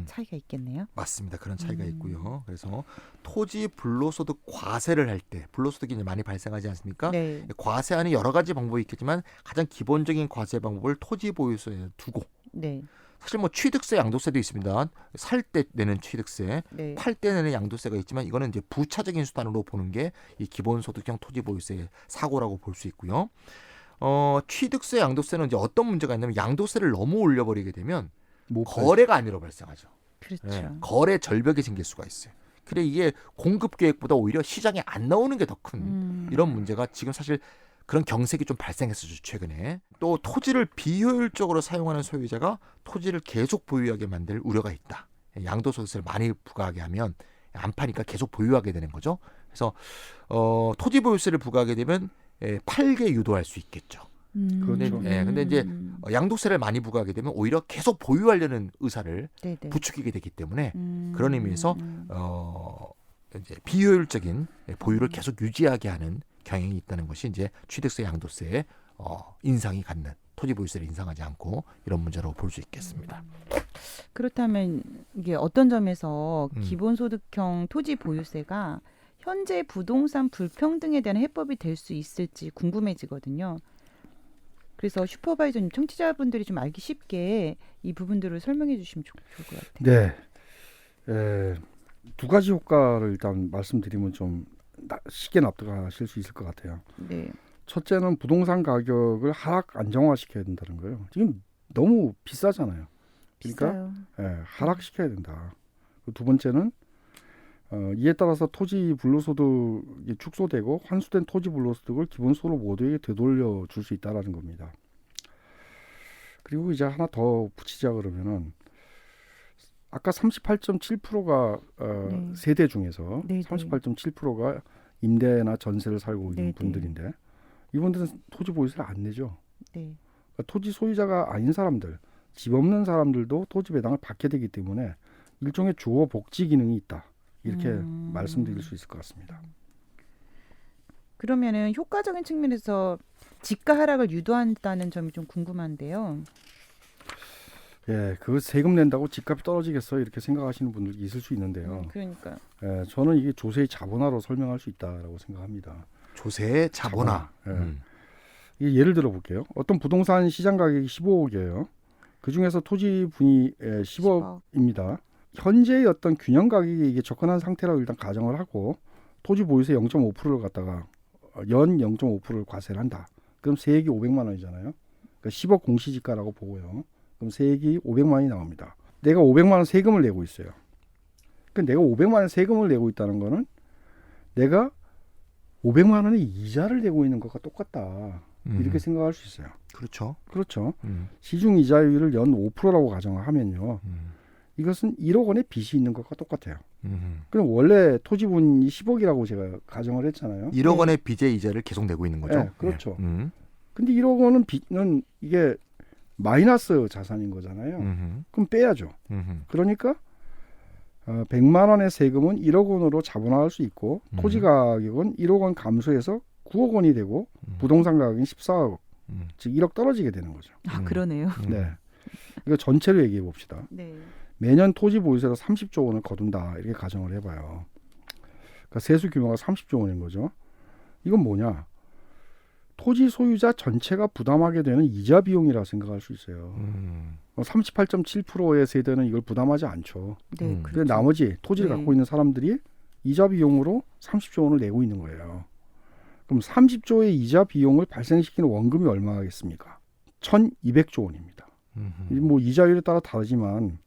차이가 있겠네요. 맞습니다. 그런 차이가 있고요. 그래서 토지 불로소득 과세를 할 때 불로소득이 이제 많이 발생하지 않습니까? 네. 과세하는 여러 가지 방법이 있겠지만 가장 기본적인 과세 방법을 토지 보유세에 두고 네. 사실 뭐 취득세, 양도세도 있습니다. 살 때 내는 취득세, 네. 팔 때 내는 양도세가 있지만 이거는 이제 부차적인 수단으로 보는 게 이 기본소득형 토지 보유세의 사고라고 볼 수 있고요. 취득세, 양도세는 이제 어떤 문제가 있냐면 양도세를 너무 올려버리게 되면 거래가 아니로 발생하죠. 그렇죠. 예, 거래 절벽이 생길 수가 있어요. 그래 이게 공급 계획보다 오히려 시장에 안 나오는 게 더 큰 이런 문제가 지금 사실 그런 경색이 좀 발생했었죠. 최근에. 또 토지를 비효율적으로 사용하는 소유자가 토지를 계속 보유하게 만들 우려가 있다. 양도소득세를 많이 부과하게 하면 안 파니까 계속 보유하게 되는 거죠. 그래서 토지 보유세를 부과하게 되면 팔게 유도할 수 있겠죠. 그렇죠. 근데 이제 양도세를 많이 부과하게 되면 오히려 계속 보유하려는 의사를 네네. 부추기게 되기 때문에 그런 의미에서 이제 비효율적인 보유를 계속 유지하게 하는 경향이 있다는 것이 이제 취득세, 양도세의 인상이 갖는 토지 보유세를 인상하지 않고 이런 문제라고 볼 수 있겠습니다. 그렇다면 이게 어떤 점에서 기본소득형 토지 보유세가 현재 부동산 불평등에 대한 해법이 될 수 있을지 궁금해지거든요. 그래서 슈퍼바이저님 청취자분들이 좀 알기 쉽게 이 부분들을 설명해 주시면 좋을 것 같아요. 네. 두 가지 효과를 일단 말씀드리면 좀 쉽게 납득하실 수 있을 것 같아요. 네. 첫째는 부동산 가격을 하락 안정화시켜야 된다는 거예요. 지금 너무 비싸잖아요. 그러니까 비싸요. 하락시켜야 된다. 두 번째는 이에 따라서 토지 불로소득이 축소되고 환수된 토지 불로소득을 기본소득으로 모두에게 되돌려 줄 수 있다라는 겁니다. 그리고 이제 하나 더 붙이자 그러면은 아까 38.7%가 네. 세대 중에서 네, 38.7%가 임대나 전세를 살고 있는 네, 분들인데 이분들은 토지 보유세를 안 내죠. 네. 그러니까 토지 소유자가 아닌 사람들, 집 없는 사람들도 토지 배당을 받게 되기 때문에 일종의 주거 복지 기능이 있다. 이렇게 말씀드릴 수 있을 것 같습니다. 그러면은 효과적인 측면에서 지가 하락을 유도한다는 점이 좀 궁금한데요. 예, 그 세금 낸다고 집값이 떨어지겠어 이렇게 생각하시는 분들이 있을 수 있는데요. 그러니까. 예, 저는 이게 조세의 자본화로 설명할 수 있다라고 생각합니다. 조세의 자본화. 예. 이게 예를 들어 볼게요. 어떤 부동산 시장 가격이 15억이에요. 그 중에서 토지 분이 10억입니다. 현재의 어떤 균형 가격이 이게 접근한 상태라고 일단 가정을 하고 토지 보유세 0.5%를 갖다가 연 0.5%를 과세를 한다. 그럼 세액이 500만 원이잖아요. 그러니까 10억 공시지가라고 보고요. 그럼 세액이 500만 원이 나옵니다. 내가 500만 원 세금을 내고 있어요. 그러니까 내가 500만 원 세금을 내고 있다는 거는 내가 500만 원의 이자를 내고 있는 것과 똑같다. 이렇게 생각할 수 있어요. 그렇죠. 그렇죠. 시중 이자율을 연 5%라고 가정을 하면요. 이것은 1억 원의 빚이 있는 것과 똑같아요. 그럼 원래 토지분이 10억이라고 제가 가정을 했잖아요. 1억 원의 빚의 이자를 계속 내고 있는 거죠. 네, 그렇죠. 근데 1억 원은 빚은 이게 마이너스 자산인 거잖아요. 그럼 빼야죠. 그러니까 100만 원의 세금은 1억 원으로 자본화할 수 있고 토지 가격은 1억 원 감소해서 9억 원이 되고 부동산 가격은 14억, 즉 1억 떨어지게 되는 거죠. 아, 그러네요. 네, 이거 전체로 얘기해 봅시다. 네. 매년 토지 보유세로 30조 원을 거둔다 이렇게 가정을 해봐요. 그러니까 세수 규모가 30조 원인 거죠. 이건 뭐냐? 토지 소유자 전체가 부담하게 되는 이자 비용이라 생각할 수 있어요. 38.7%의 세대는 이걸 부담하지 않죠. 네, 근데 근데 나머지 토지를 네. 갖고 있는 사람들이 이자 비용으로 30조 원을 내고 있는 거예요. 그럼 30조의 이자 비용을 발생시키는 원금이 얼마겠습니까? 1,200조 원입니다. 뭐 이자율에 따라 다르지만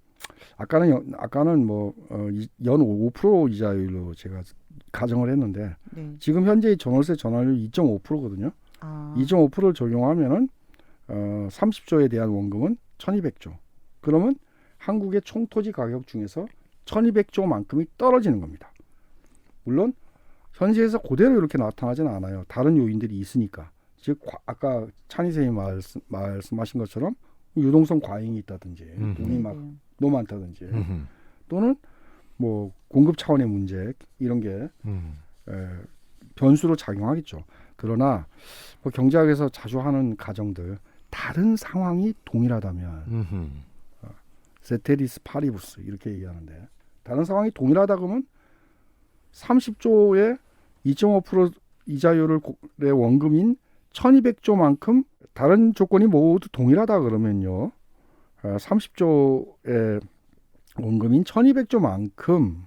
아까는 연 5% 이자율로 제가 가정을 했는데 네. 지금 현재의 전월세 전환율 2.5%거든요. 아, 2.5%를 적용하면은 30조에 대한 원금은 1,200조. 그러면 한국의 총토지 가격 중에서 1,200조만큼이 떨어지는 겁니다. 물론 현지에서 그대로 이렇게 나타나지는 않아요. 다른 요인들이 있으니까. 즉 아까 찬희 선생님이 말씀하신 것처럼 유동성 과잉이 있다든지 돈이 막 네. 너무 많다든지 또는 뭐 공급 차원의 문제 이런 게 변수로 작용하겠죠. 그러나 뭐 경제학에서 자주 하는 가정들 다른 상황이 동일하다면 세테리스 파리부스 이렇게 얘기하는데 다른 상황이 동일하다 그러면 30조의 2.5% 이자율의 원금인 1,200조만큼 다른 조건이 모두 동일하다 그러면요. 30조의 원금인 1,200조만큼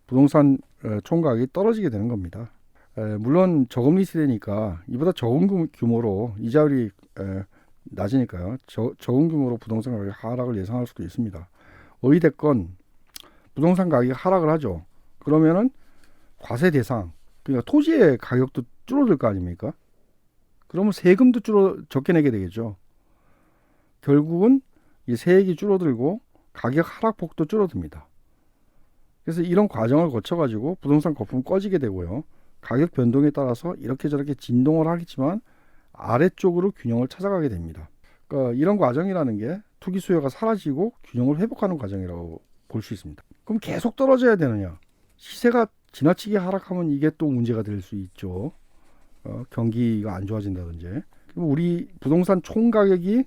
부동산 총가격이 떨어지게 되는 겁니다. 물론 저금리 시대니까 이보다 적은 규모로 이자율이 낮으니까요. 적은 규모로 부동산 가격 하락을 예상할 수도 있습니다. 어찌됐건 부동산 가격이 하락을 하죠. 그러면은 과세 대상, 그러니까 토지의 가격도 줄어들 거 아닙니까? 그러면 세금도 적게 내게 되겠죠. 결국은 이 세액이 줄어들고 가격 하락폭도 줄어듭니다. 그래서 이런 과정을 거쳐가지고 부동산 거품이 꺼지게 되고요. 가격 변동에 따라서 이렇게 저렇게 진동을 하겠지만 아래쪽으로 균형을 찾아가게 됩니다. 그러니까 이런 과정이라는 게 투기 수요가 사라지고 균형을 회복하는 과정이라고 볼 수 있습니다. 그럼 계속 떨어져야 되느냐? 시세가 지나치게 하락하면 이게 또 문제가 될 수 있죠. 경기가 안 좋아진다든지. 우리 부동산 총 가격이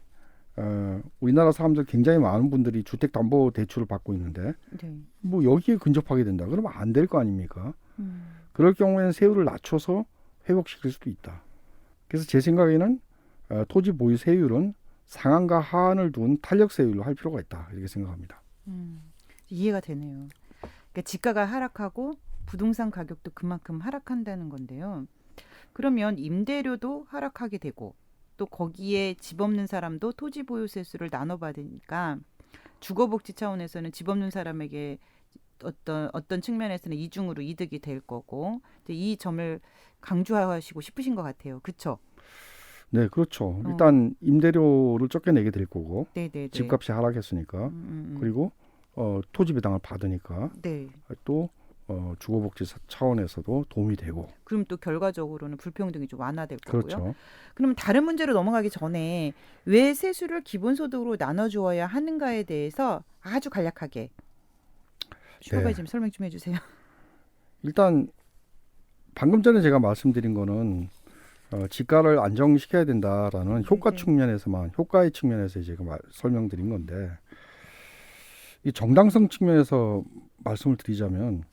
우리나라 사람들 굉장히 많은 분들이 주택담보대출을 받고 있는데 네. 뭐 여기에 근접하게 된다. 그러면 안 될 거 아닙니까? 그럴 경우에는 세율을 낮춰서 회복시킬 수도 있다. 그래서 제 생각에는 토지 보유 세율은 상한과 하한을 둔 탄력 세율로 할 필요가 있다. 이렇게 생각합니다. 이해가 되네요. 그러니까 지가가 하락하고 부동산 가격도 그만큼 하락한다는 건데요. 그러면 임대료도 하락하게 되고 또 거기에 집 없는 사람도 토지 보유세수를 나눠받으니까 주거복지 차원에서는 집 없는 사람에게 어떤 측면에서는 이중으로 이득이 될 거고 이 점을 강조하시고 싶으신 것 같아요. 그렇죠? 네, 그렇죠. 일단 임대료를 적게 내게 될 거고 네네네. 집값이 하락했으니까 그리고 토지 배당을 받으니까 네. 또 주거복지 차원에서도 도움이 되고. 그럼 또 결과적으로는 불평등이 좀 완화될 거고요. 그렇죠. 그러면 다른 문제로 넘어가기 전에 왜 세수를 기본소득으로 나눠주어야 하는가에 대해서 아주 간략하게 슈퍼바이 좀 설명 좀 해주세요. 일단 방금 전에 제가 말씀드린 거는 지가를 안정시켜야 된다라는 효과 측면에서만 효과의 측면에서 제가 설명드린 건데 이 정당성 측면에서 말씀을 드리자면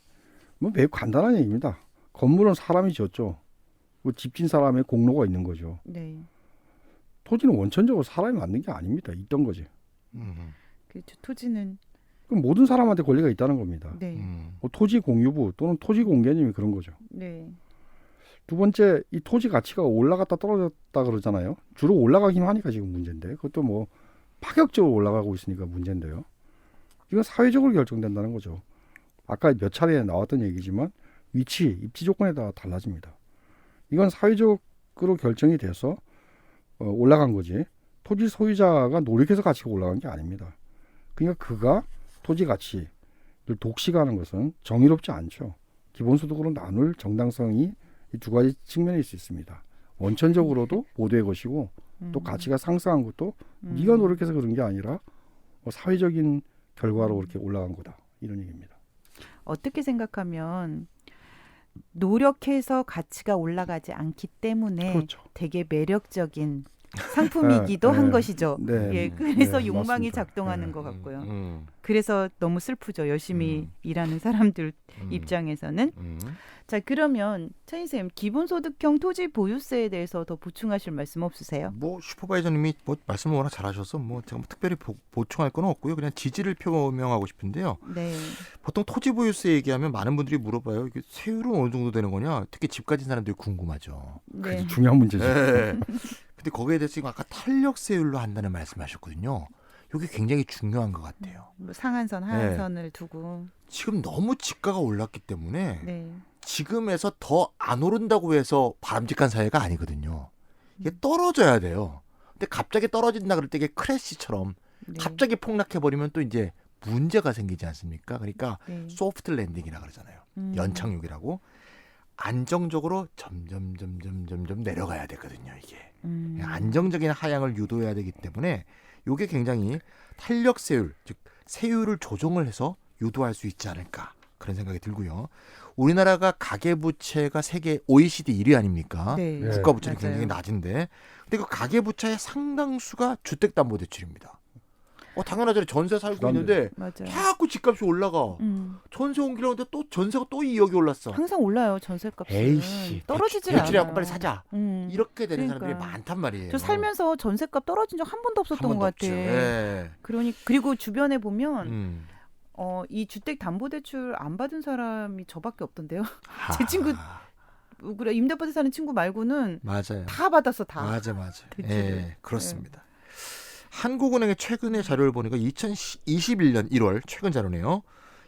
뭐 매우 간단한 얘기입니다. 건물은 사람이 지었죠. 그 집진 사람의 공로가 있는 거죠. 네. 토지는 원천적으로 사람이 만든 게 아닙니다. 있던 거지. 그렇죠. 토지는 그럼 모든 사람한테 권리가 있다는 겁니다. 네. 뭐 토지 공유부 또는 토지 공개념이 그런 거죠. 네. 두 번째, 이 토지 가치가 올라갔다 떨어졌다 그러잖아요. 주로 올라가기만 하니까 지금 문제인데 그것도 뭐 파격적으로 올라가고 있으니까 문제인데요. 이건 사회적으로 결정된다는 거죠. 아까 몇 차례 나왔던 얘기지만 위치, 입지 조건에 따라 달라집니다. 이건 사회적으로 결정이 돼서 올라간 거지 토지 소유자가 노력해서 가치가 올라간 게 아닙니다. 그러니까 그가 토지 가치를 독식하는 것은 정의롭지 않죠. 기본소득으로 나눌 정당성이 이 두 가지 측면일 수 있습니다. 원천적으로도 모두의 것이고 또 가치가 상승한 것도 네가 노력해서 그런 게 아니라 뭐 사회적인 결과로 그렇게 올라간 거다. 이런 얘기입니다. 어떻게 생각하면 노력해서 가치가 올라가지 않기 때문에 그렇죠. 되게 매력적인 상품이기도 네, 한 네, 것이죠. 네, 예, 그래서 네, 욕망이 맞습니다. 작동하는 네. 것 같고요. 음, 그래서 너무 슬프죠. 열심히 일하는 사람들 입장에서는. 자, 그러면 차인 쌤, 기본소득형 토지 보유세에 대해서 더 보충하실 말씀 없으세요? 뭐 슈퍼바이저님이 뭐 말씀을 워낙 잘하셔서 뭐 제가 뭐 특별히 보충할 건 없고요. 그냥 지지를 표명하고 싶은데요. 네. 보통 토지 보유세 얘기하면 많은 분들이 물어봐요. 이게 세율은 어느 정도 되는 거냐? 특히 집 가진 사람들이 궁금하죠. 네. 그게 중요한 문제죠. 네. 근데 거기에 대해서 지금 아까 탄력세율로 한다는 말씀하셨거든요. 이게 굉장히 중요한 것 같아요. 뭐 상한선, 하한선을 두고. 지금 너무 집가가 올랐기 때문에 네. 지금에서 더 안 오른다고 해서 바람직한 사회가 아니거든요. 이게 떨어져야 돼요. 근데 갑자기 떨어진다 그럴 때 이게 크래시처럼 네. 갑자기 폭락해버리면 또 이제 문제가 생기지 않습니까? 그러니까 네. 소프트 랜딩이라 그러잖아요. 연착륙이라고. 안정적으로 점점 내려가야 되거든요. 이게 안정적인 하향을 유도해야 되기 때문에 이게 굉장히 탄력세율, 즉 세율을 조정을 해서 유도할 수 있지 않을까 그런 생각이 들고요. 우리나라가 가계부채가 세계 OECD 1위 아닙니까? 네. 네. 국가부채는 맞아요. 굉장히 낮은데, 근데 그 가계부채의 상당수가 주택담보대출입니다. 당연하죠. 전세 살고 부담돼요. 있는데 맞아요. 자꾸 집값이 올라가. 전세 옮기려고 하는데 또 전세가 또 2억이 올랐어. 항상 올라요, 전세값은. 에이씨, 떨어지질 않아요. 대출이라고 빨리 사자. 음. 이렇게 되는 그러니까. 사람들이 많단 말이에요. 저 살면서 전세값 떨어진 적 한 번도 없었던 한 것 번도 같아. 없죠. 예. 그리고 주변에 보면 음. 이 주택담보대출 안 받은 사람이 저밖에 없던데요. 제 친구 그래 임대아파트 사는 친구 말고는 맞아요. 다 받았어 다. 맞아. 대출을. 예, 그렇습니다. 한국은행의 최근의 자료를 보니까 2021년 1월 최근 자료네요.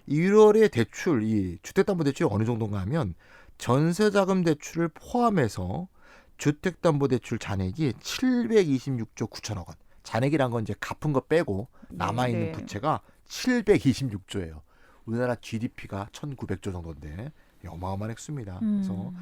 1월의 대출, 이 주택담보대출이 어느 정도인가 하면 전세자금 대출을 포함해서 주택담보대출 잔액이 726조 9천억 원. 잔액이란 건 이제 갚은 거 빼고 남아있는 네. 부채가 726조예요. 우리나라 GDP가 1900조 정도인데 어마어마한 액수입니다. 그래서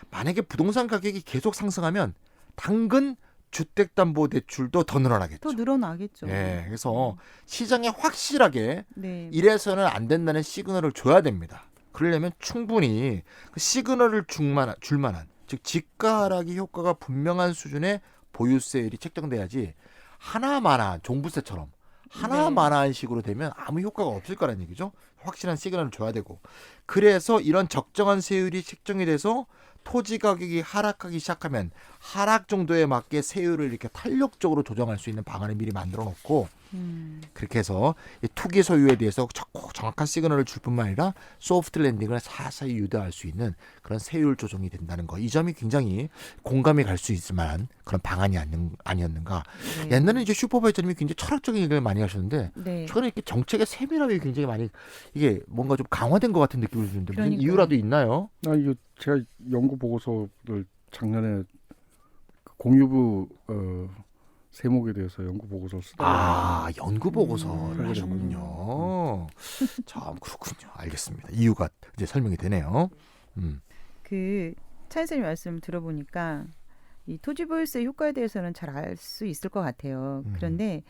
만약에 부동산 가격이 계속 상승하면 당근 주택담보대출도 더 늘어나겠죠. 더 늘어나겠죠. 예, 그래서 시장에 확실하게 네. 이래서는 안 된다는 시그널을 줘야 됩니다. 그러려면 충분히 그 시그널을 줄 만한, 즉 집가 하락의 효과가 분명한 수준의 보유세율이 책정돼야지 하나마나한 종부세처럼 하나마나한 식으로 되면 아무 효과가 없을 거라는 얘기죠. 확실한 시그널을 줘야 되고, 그래서 이런 적정한 세율이 책정이 돼서 토지 가격이 하락하기 시작하면 하락 정도에 맞게 세율을 이렇게 탄력적으로 조정할 수 있는 방안을 미리 만들어 놓고, 그렇게 해서 이 투기 소유에 대해서 꼭 정확한 시그널을 줄 뿐만 아니라 소프트 랜딩을 사사히 유도할 수 있는 그런 세율 조정이 된다는 거, 이 점이 굉장히 공감이 갈 수 있을 만한 그런 방안이 아니었는가. 네. 옛날에는 이제 슈퍼바이저님이 굉장히 철학적인 얘기를 많이 하셨는데 네. 최근에 이렇게 정책의 세밀함이 굉장히 많이 이게 뭔가 좀 강화된 것 같은 느낌이 드는데 무슨 그러니까요. 이유라도 있나요? 이거 제가 연구 보고서를 작년에 공유부 세목에 대해서 연구 보고서를 쓰다가 연구 보고서를 음. 하셨군요. 참 그렇군요. 알겠습니다. 이유가 이제 설명이 되네요. 그 차인 선생님 말씀 들어보니까 이 토지 보유세 효과에 대해서는 잘 알 수 있을 것 같아요. 그런데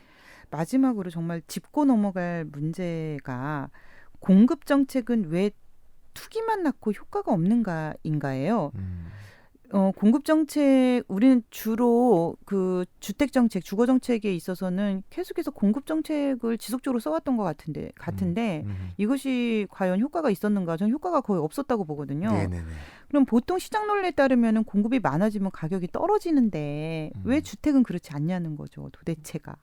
마지막으로 정말 짚고 넘어갈 문제가 공급 정책은 왜 투기만 낳고 효과가 없는가인가예요. 공급 정책, 우리는 주로 그 주택 정책, 주거 정책에 있어서는 계속해서 공급 정책을 지속적으로 써왔던 것 같은데 이것이 과연 효과가 있었는가? 저는 효과가 거의 없었다고 보거든요. 네네네. 그럼 보통 시장 논리에 따르면은 공급이 많아지면 가격이 떨어지는데 왜 주택은 그렇지 않냐는 거죠, 도대체가.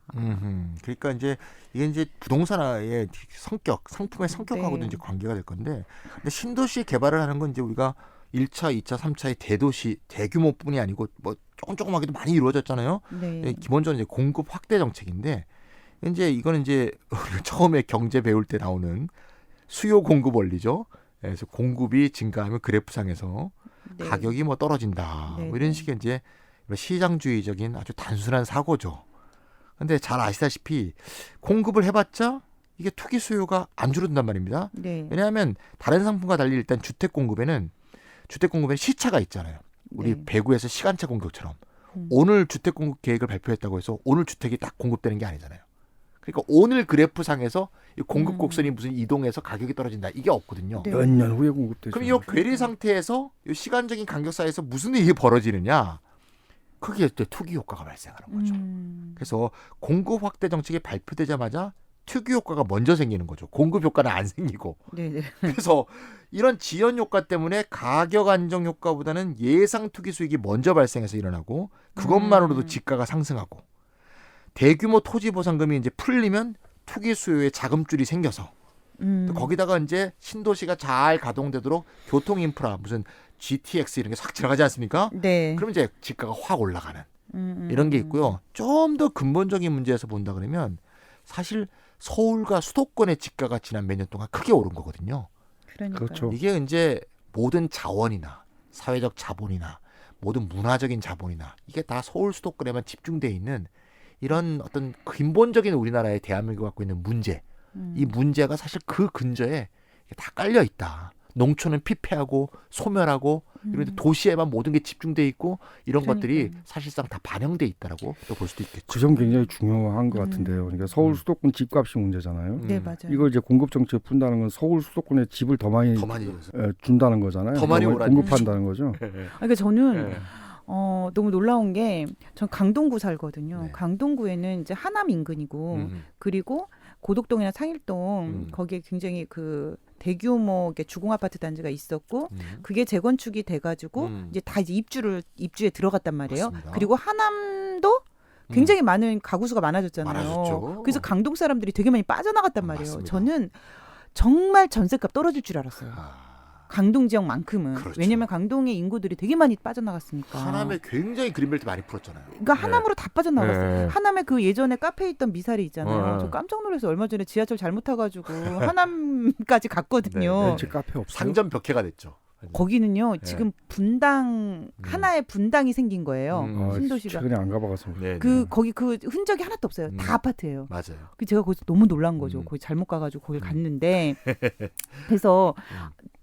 그러니까 이제 이게 이제 부동산의 성격, 상품의 성격하고도 네. 이제 관계가 될 건데, 근데 신도시 개발을 하는 건 이제 우리가 1차, 2차, 3차의 대도시, 대규모뿐이 아니고 뭐 조금조금하게도 많이 이루어졌잖아요. 네. 기본적으로 이제 공급 확대 정책인데, 이제 이거는 이제 우리가 처음에 경제 배울 때 나오는 수요 공급 원리죠. 그래서 공급이 증가하면 그래프상에서 네. 가격이 뭐 떨어진다. 네, 뭐 이런 네. 식의 이제 시장주의적인 아주 단순한 사고죠. 근데 잘 아시다시피 공급을 해봤자 이게 투기 수요가 안 줄어든단 말입니다. 네. 왜냐하면 다른 상품과 달리 일단 주택 공급에는 시차가 있잖아요. 우리 네. 배구에서 시간차 공격처럼 음. 오늘 주택 공급 계획을 발표했다고 해서 오늘 주택이 딱 공급되는 게 아니잖아요. 그러니까 오늘 그래프상에서 이 공급 곡선이 무슨 이동해서 가격이 떨어진다 이게 없거든요. 네. 몇 년 후에 공급되죠. 그럼 이 괴리 상태에서 이 시간적인 간격 사이에서 무슨 일이 벌어지느냐? 그게 이제 투기 효과가 발생하는 거죠. 그래서 공급 확대 정책이 발표되자마자 투기 효과가 먼저 생기는 거죠. 공급 효과는 안 생기고. 네네. 그래서 이런 지연 효과 때문에 가격 안정 효과보다는 예상 투기 수익이 먼저 발생해서 일어나고 그것만으로도 지가가 상승하고 대규모 토지 보상금이 이제 풀리면 투기 수요에 자금줄이 생겨서 또 거기다가 이제 신도시가 잘 가동되도록 교통 인프라 무슨 GTX 이런 게 싹 들어가지 않습니까? 네. 그럼 이제 지가가 확 올라가는 이런 게 있고요. 좀 더 근본적인 문제에서 본다 그러면 사실 서울과 수도권의 지가가 지난 몇 년 동안 크게 오른 거거든요. 그러니까요. 그렇죠. 이게 이제 모든 자원이나 사회적 자본이나 모든 문화적인 자본이나 이게 다 서울 수도권에만 집중돼 있는 이런 어떤 근본적인 우리나라의 대한민국이 갖고 있는 문제, 이 문제가 사실 그 근저에 다 깔려 있다. 농촌은 피폐하고 소멸하고 이런데 도시에만 모든 게 집중돼 있고 이런 것들이 그러니까요. 사실상 다 반영돼 있다라고 또 볼 수도 있겠죠. 그 점 굉장히 중요한 것 같은데요. 그러니까 서울 수도권 집값이 문제잖아요. 네, 맞아요. 이걸 이제 공급 정책 푼다는 건 서울 수도권에 집을 더 많이 줘서. 준다는 거잖아요. 더 많이 오라니. 공급한다는 거죠. 그러니까 저는 네. 너무 놀라운 게 전 강동구 살거든요. 네. 강동구에는 이제 하남 인근이고 그리고 고덕동이나 상일동 거기에 굉장히 그 대규모 주공 아파트 단지가 있었고 그게 재건축이 돼가지고 이제 다 이제 입주에 들어갔단 말이에요. 맞습니다. 그리고 하남도 굉장히 많은 가구 수가 많아졌잖아요. 많아졌죠. 그래서 강동 사람들이 되게 많이 빠져나갔단 말이에요. 맞습니다. 저는 정말 전셋값 떨어질 줄 알았어요. 강동 지역만큼은. 그렇죠. 왜냐면 강동의 인구들이 되게 많이 빠져나갔으니까. 하남에 굉장히 그린벨트 많이 풀었잖아요. 그러니까 하남으로 다 빠져나갔어요. 네. 하남에 그 예전에 카페에 있던 미사리 있잖아요. 저 깜짝 놀라서 얼마 전에 지하철 잘못 타가지고 하남까지 갔거든요. 네, 제 카페 없어요. 상점 벽해가 됐죠. 거기는요 네. 지금 분당 하나의 분당이 생긴 거예요. 신도시가. 최근에 안 가봐서. 네, 거기 그 흔적이 하나도 없어요. 다 아파트예요. 맞아요. 그 제가 거기서 너무 놀란 거죠. 거기 잘못 가가지고 거길 갔는데 그래서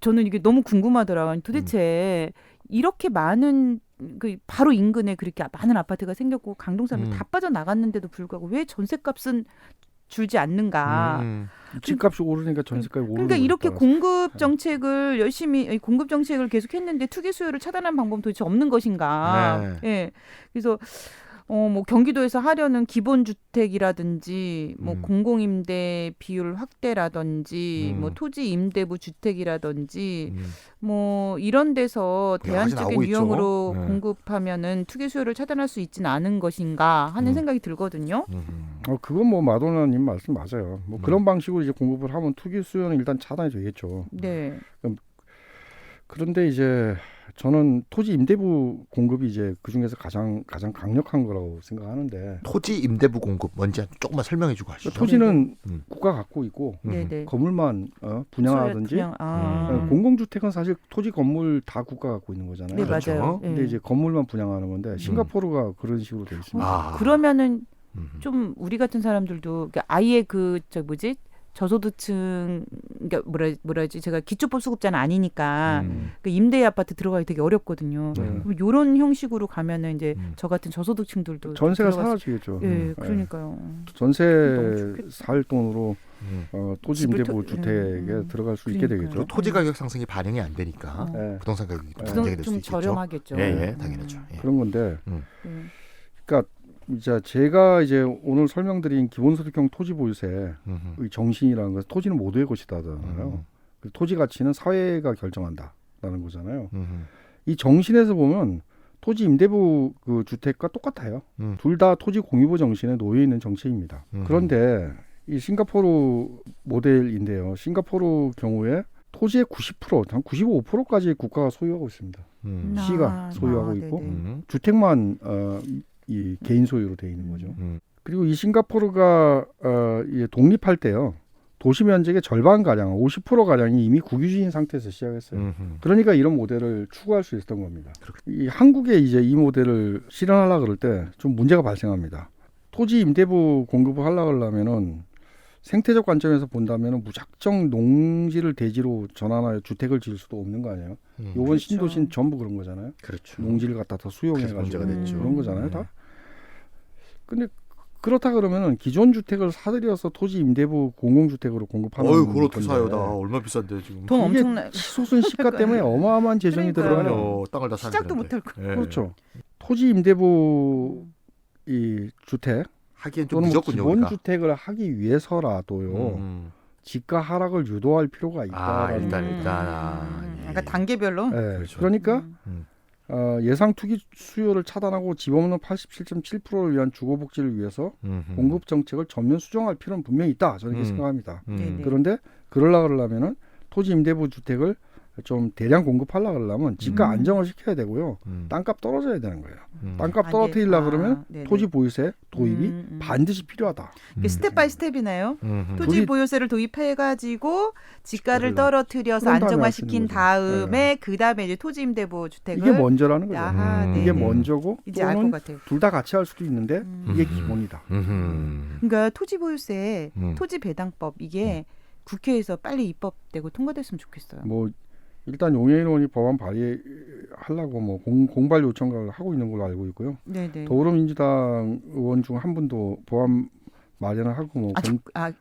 저는 이게 너무 궁금하더라고요. 도대체 이렇게 많은 그 바로 인근에 그렇게 많은 아파트가 생겼고 강동 사람들 다 빠져나갔는데도 불구하고 왜 전셋값은 줄지 않는가? 집값이 오르니까 전세값이 오르는 그러니까 이렇게 거니까. 공급 정책을 열심히 공급 정책을 계속했는데 투기 수요를 차단하는 방법은 도대체 없는 것인가? 네. 예. 그래서 뭐 경기도에서 하려는 기본주택이라든지 뭐 공공임대 비율 확대라든지 뭐 토지 임대부 주택이라든지 뭐 이런 데서 여러 가지 대안적인 나오고 있죠. 유형으로 네. 공급하면은 투기 수요를 차단할 수 있지는 않은 것인가 하는 생각이 들거든요. 그건 뭐 마도나님 말씀 맞아요. 뭐 그런 방식으로 이제 공급을 하면 투기 수요는 일단 차단이 되겠죠. 네. 그런데 이제 저는 토지 임대부 공급이 이제 그 중에서 가장 강력한 거라고 생각하는데 토지 임대부 공급 뭔지 조금만 설명해주고 하시죠. 토지는 국가 갖고 있고 네네. 건물만 분양하든지 공공주택은 사실 토지 건물 다 국가 갖고 있는 거잖아요. 네, 그렇죠. 맞아요. 근데 네. 이제 건물만 분양하는 건데 싱가포르가 그런 식으로 돼 있습니다. 그러면은 좀 우리 같은 사람들도 그러니까 아예 저소득층 그러니까 뭐라지 제가 기초법 수급자는 아니니까 그 임대 아파트 들어가기 되게 어렵거든요. 그럼 이런 형식으로 가면은 이제 저 같은 저소득층들도 전세가 들어갈 수- 사라지겠죠. 예, 그러니까요. 전세 너무 좋겠다. 살 돈으로 토지 집을 임대부 주택에 들어갈 수 있게 그러니까요. 되겠죠. 토지 가격 상승이 반영이 안 되니까 네. 부동산 가격이 또 부동 문제가 될 수 좀 있겠죠. 저렴하겠죠. 예, 당연하죠. 예. 그런 건데, 음. 그러니까 이제 제가 이제 오늘 설명드린 기본소득형 토지 보유세의 정신이라는 것은 토지는 모두의 것이다잖아요. 그 토지 가치는 사회가 결정한다라는 거잖아요. 이 정신에서 보면 토지 임대부 그 주택과 똑같아요. 둘 다 토지 공유보 정신에 놓여 있는 정책입니다. 그런데 이 싱가포르 모델인데요. 싱가포르 경우에 토지의 90%, 한 95%까지 국가가 소유하고 있습니다. 시가 소유하고 있고 주택만 이 개인 소유로 되어 있는 거죠. 그리고 이 싱가포르가 독립할 때요. 도시 면적의 절반 가량, 50% 가량이 이미 국유지인 상태에서 시작했어요. 그러니까 이런 모델을 추구할 수 있었던 겁니다. 이 한국에 이제 이 모델을 실현하려고 그럴 때 좀 문제가 발생합니다. 토지 임대부 공급을 하려고 하려면은 생태적 관점에서 본다면 무작정 농지를 대지로 전환하여 주택을 지을 수도 없는 거 아니에요. 요번 그렇죠. 신도시는 전부 그런 거잖아요. 그렇죠. 농지를 갖다 더 수용해가지고 그래서 문제가 됐죠. 그런 거잖아요, 네. 다. 근데 그렇다 그러면은 기존 주택을 사들여서 토지 임대부 공공주택으로 공급하는 어유, 그걸 어떻게 건데 사요? 나 얼마 비싼데 지금. 돈 이게 엄청나. 치솟은 시가 때문에 어마어마한 재정이 그러니까요. 들어가요. 그럼요. 땅을 다 사는 시작도 못할 거. 예. 그렇죠. 토지 임대부 이 주택 하기엔 좀 또는 뭐 늦었군요. 기본 우리가. 주택을 하기 위해서라도요. 음. 지가 하락을 유도할 필요가 있다. 일단 그러니까 단계별로. 그렇죠. 그러니까 음. 예상 투기 수요를 차단하고 집 없는 87.7%를 위한 주거복지를 위해서 공급 정책을 전면 수정할 필요는 분명히 있다. 저는 이렇게 생각합니다. 네네. 그런데 그러려면 토지 임대부 주택을 좀 대량 공급하려면 지가 안정을 시켜야 되고요. 땅값 떨어져야 되는 거예요. 땅값 떨어뜨리려 그러면 네네. 토지 보유세 도입이 반드시 필요하다. 이게 스텝 바이 스텝이네요. 토지 둘이- 보유세를 도입해가지고 지가를 집가를 떨어뜨려서 그런 다음에 안정화시킨 하시는 거죠. 다음에 그 다음에 이제 토지 임대부 주택을 이게 먼저라는 거죠. 아하, 이게 네네. 먼저고 이제 알 것 또는 같아요. 둘 다 같이 할 수도 있는데 이게 기본이다. 그러니까 토지 보유세, 음. 토지 배당법 이게 국회에서 빨리 입법되고 통과됐으면 좋겠어요. 뭐 일단 용해인 의원이 법안 발의하려고 뭐 공발 요청을 하고 있는 걸로 알고 있고요. 네네. 더불어민주당 의원 중 한 분도 법안 마련을 하고 뭐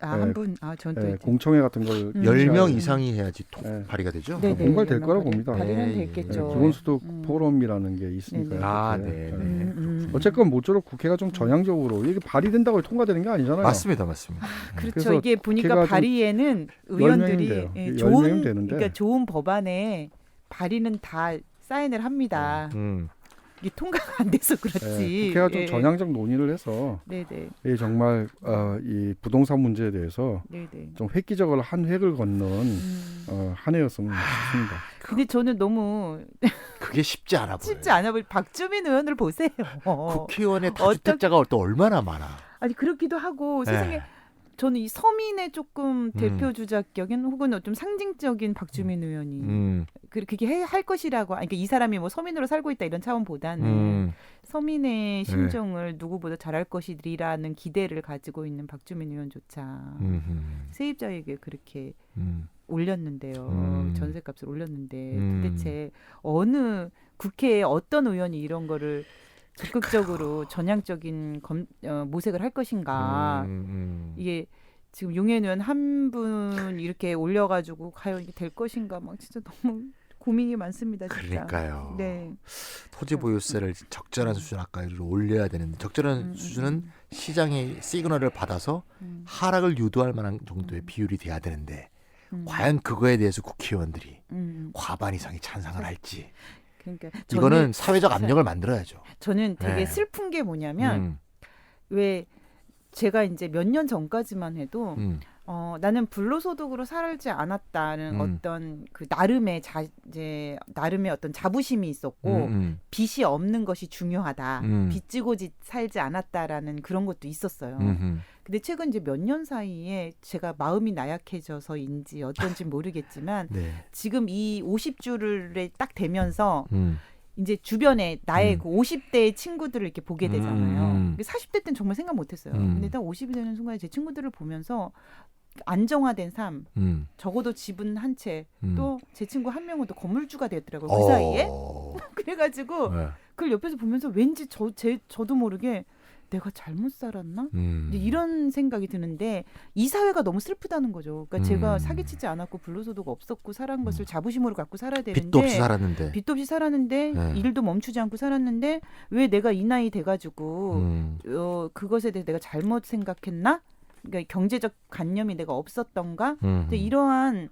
한 분, 전또 공청회 같은 걸 10명 이상이 해야지 네. 발의가 되죠. 네네. 공발될 거라고 봅니다. 발의는 네, 됐겠죠. 기본소득 포럼이라는 게 있으니까요. 네. 그렇게. 어쨌건 모쪼록 국회가 좀 전향적으로 이게 발의된다고 통과되는 게 아니잖아요. 맞습니다. 그렇죠. 그래서 이게 보니까 국회가 좀 발의에는 10명이면 의원들이 돼요. 예, 10명이면 좋은 되는데. 그러니까 좋은 법안에 발의는 다 사인을 합니다. 음. 이게 통과가 안 돼서 그렇지. 국회가 좀 예. 전향적 논의를 해서 네네. 이 정말 이 부동산 문제에 대해서 네네. 좀 획기적으로 한 획을 걷는 한 해였으면 싶습니다. 근데 저는 너무 그게 쉽지 않아 보여요. 쉽지 않아 보이. 박주민 의원을 보세요. 국회의원의 다주택자가 또 얼마나 많아. 아니 그렇기도 하고 세상에 저는 이 서민의 조금 대표 주자격인 혹은 좀 상징적인 박주민 의원이 그게 할 것이라고 그러니까 이 사람이 뭐 서민으로 살고 있다 이런 차원보다는 서민의 심정을 누구보다 잘할 것이라는 기대를 가지고 있는 박주민 의원조차 세입자에게 그렇게 올렸는데요. 전세값을 올렸는데 도대체 어느 국회에 어떤 의원이 이런 거를 적극적으로 전향적인 모색을 할 것인가. 이게 지금 용해인 의원 한 분 이렇게 올려가지고 과연 이게 될 것인가 막 진짜 너무 고민이 많습니다. 진짜. 그러니까요. 네. 토지 보유세를 적절한 수준 아까 올려야 되는데 적절한 수준은 시장의 시그널을 받아서 하락을 유도할 만한 정도의 비율이 돼야 되는데 과연 그거에 대해서 국회의원들이 과반 이상이 찬성을 할지. 그러니까 이거는 사회적 압력을 만들어야죠. 저는 되게 네. 슬픈 게 뭐냐면 왜 제가 이제 몇 년 전까지만 해도 나는 불로소득으로 살지 않았다는 어떤 그 나름의 나름의 어떤 자부심이 있었고 빚이 없는 것이 중요하다. 빚 지고 살지 않았다라는 그런 것도 있었어요. 근데 최근 이제 몇 년 사이에 제가 마음이 나약해져서인지 어쩐지 모르겠지만 네. 지금 이 50주를 딱 되면서 이제 주변에 나의 그 50대의 친구들을 이렇게 보게 되잖아요. 40대 때는 정말 생각 못했어요. 근데 딱 50이 되는 순간에 제 친구들을 보면서 안정화된 삶, 적어도 집은 한 채, 또 제 친구 한 명은 또 건물주가 되었더라고요. 그 사이에. 그래가지고 그걸 옆에서 보면서 왠지 저도 모르게 내가 잘못 살았나? 이제 이런 생각이 드는데 이 사회가 너무 슬프다는 거죠. 그러니까 제가 사기치지 않았고 불로소득 없었고 살아온 것을 자부심으로 갖고 살아야 되는데 빚도 없이 살았는데. 빚도 없이 살았는데 네. 일도 멈추지 않고 살았는데 왜 내가 이 나이 돼가지고 그것에 대해 내가 잘못 생각했나? 그러니까 경제적 관념이 내가 없었던가? 근데 이러한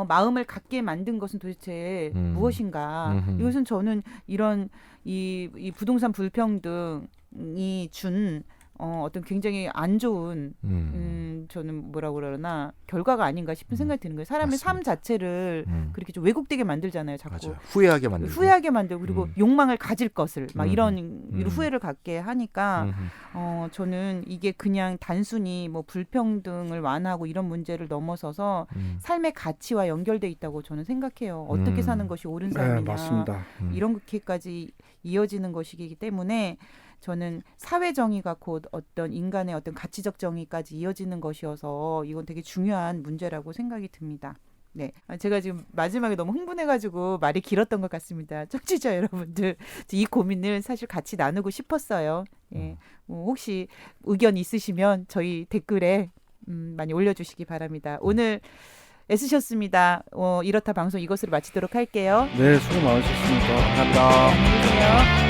마음을 갖게 만든 것은 도대체 무엇인가? 이것은 저는 이런 이 부동산 불평등이 준 어떤 굉장히 안 좋은 저는 뭐라고 그러나 결과가 아닌가 싶은 생각이 드는 거예요. 사람의 맞습니다. 삶 자체를 그렇게 좀 왜곡되게 만들잖아요. 자꾸 맞아요. 후회하게 만들고. 그리고 욕망을 가질 것을 막 이런 후회를 갖게 하니까 저는 이게 그냥 단순히 뭐 불평등을 완화하고 이런 문제를 넘어서서 삶의 가치와 연결돼 있다고 저는 생각해요. 어떻게 사는 것이 옳은 삶이냐. 네, 맞습니다. 이렇게까지 이어지는 것이기 때문에 저는 사회 정의가 곧 어떤 인간의 어떤 가치적 정의까지 이어지는 것이어서 이건 되게 중요한 문제라고 생각이 듭니다. 네, 제가 지금 마지막에 너무 흥분해가지고 말이 길었던 것 같습니다. 청취자 여러분들, 이 고민을 사실 같이 나누고 싶었어요. 예, 혹시 의견 있으시면 저희 댓글에 많이 올려주시기 바랍니다. 오늘 애쓰셨습니다. 이렇다 방송 이것으로 마치도록 할게요. 네, 수고 많으셨습니다. 감사합니다. 네, 안녕히 계세요.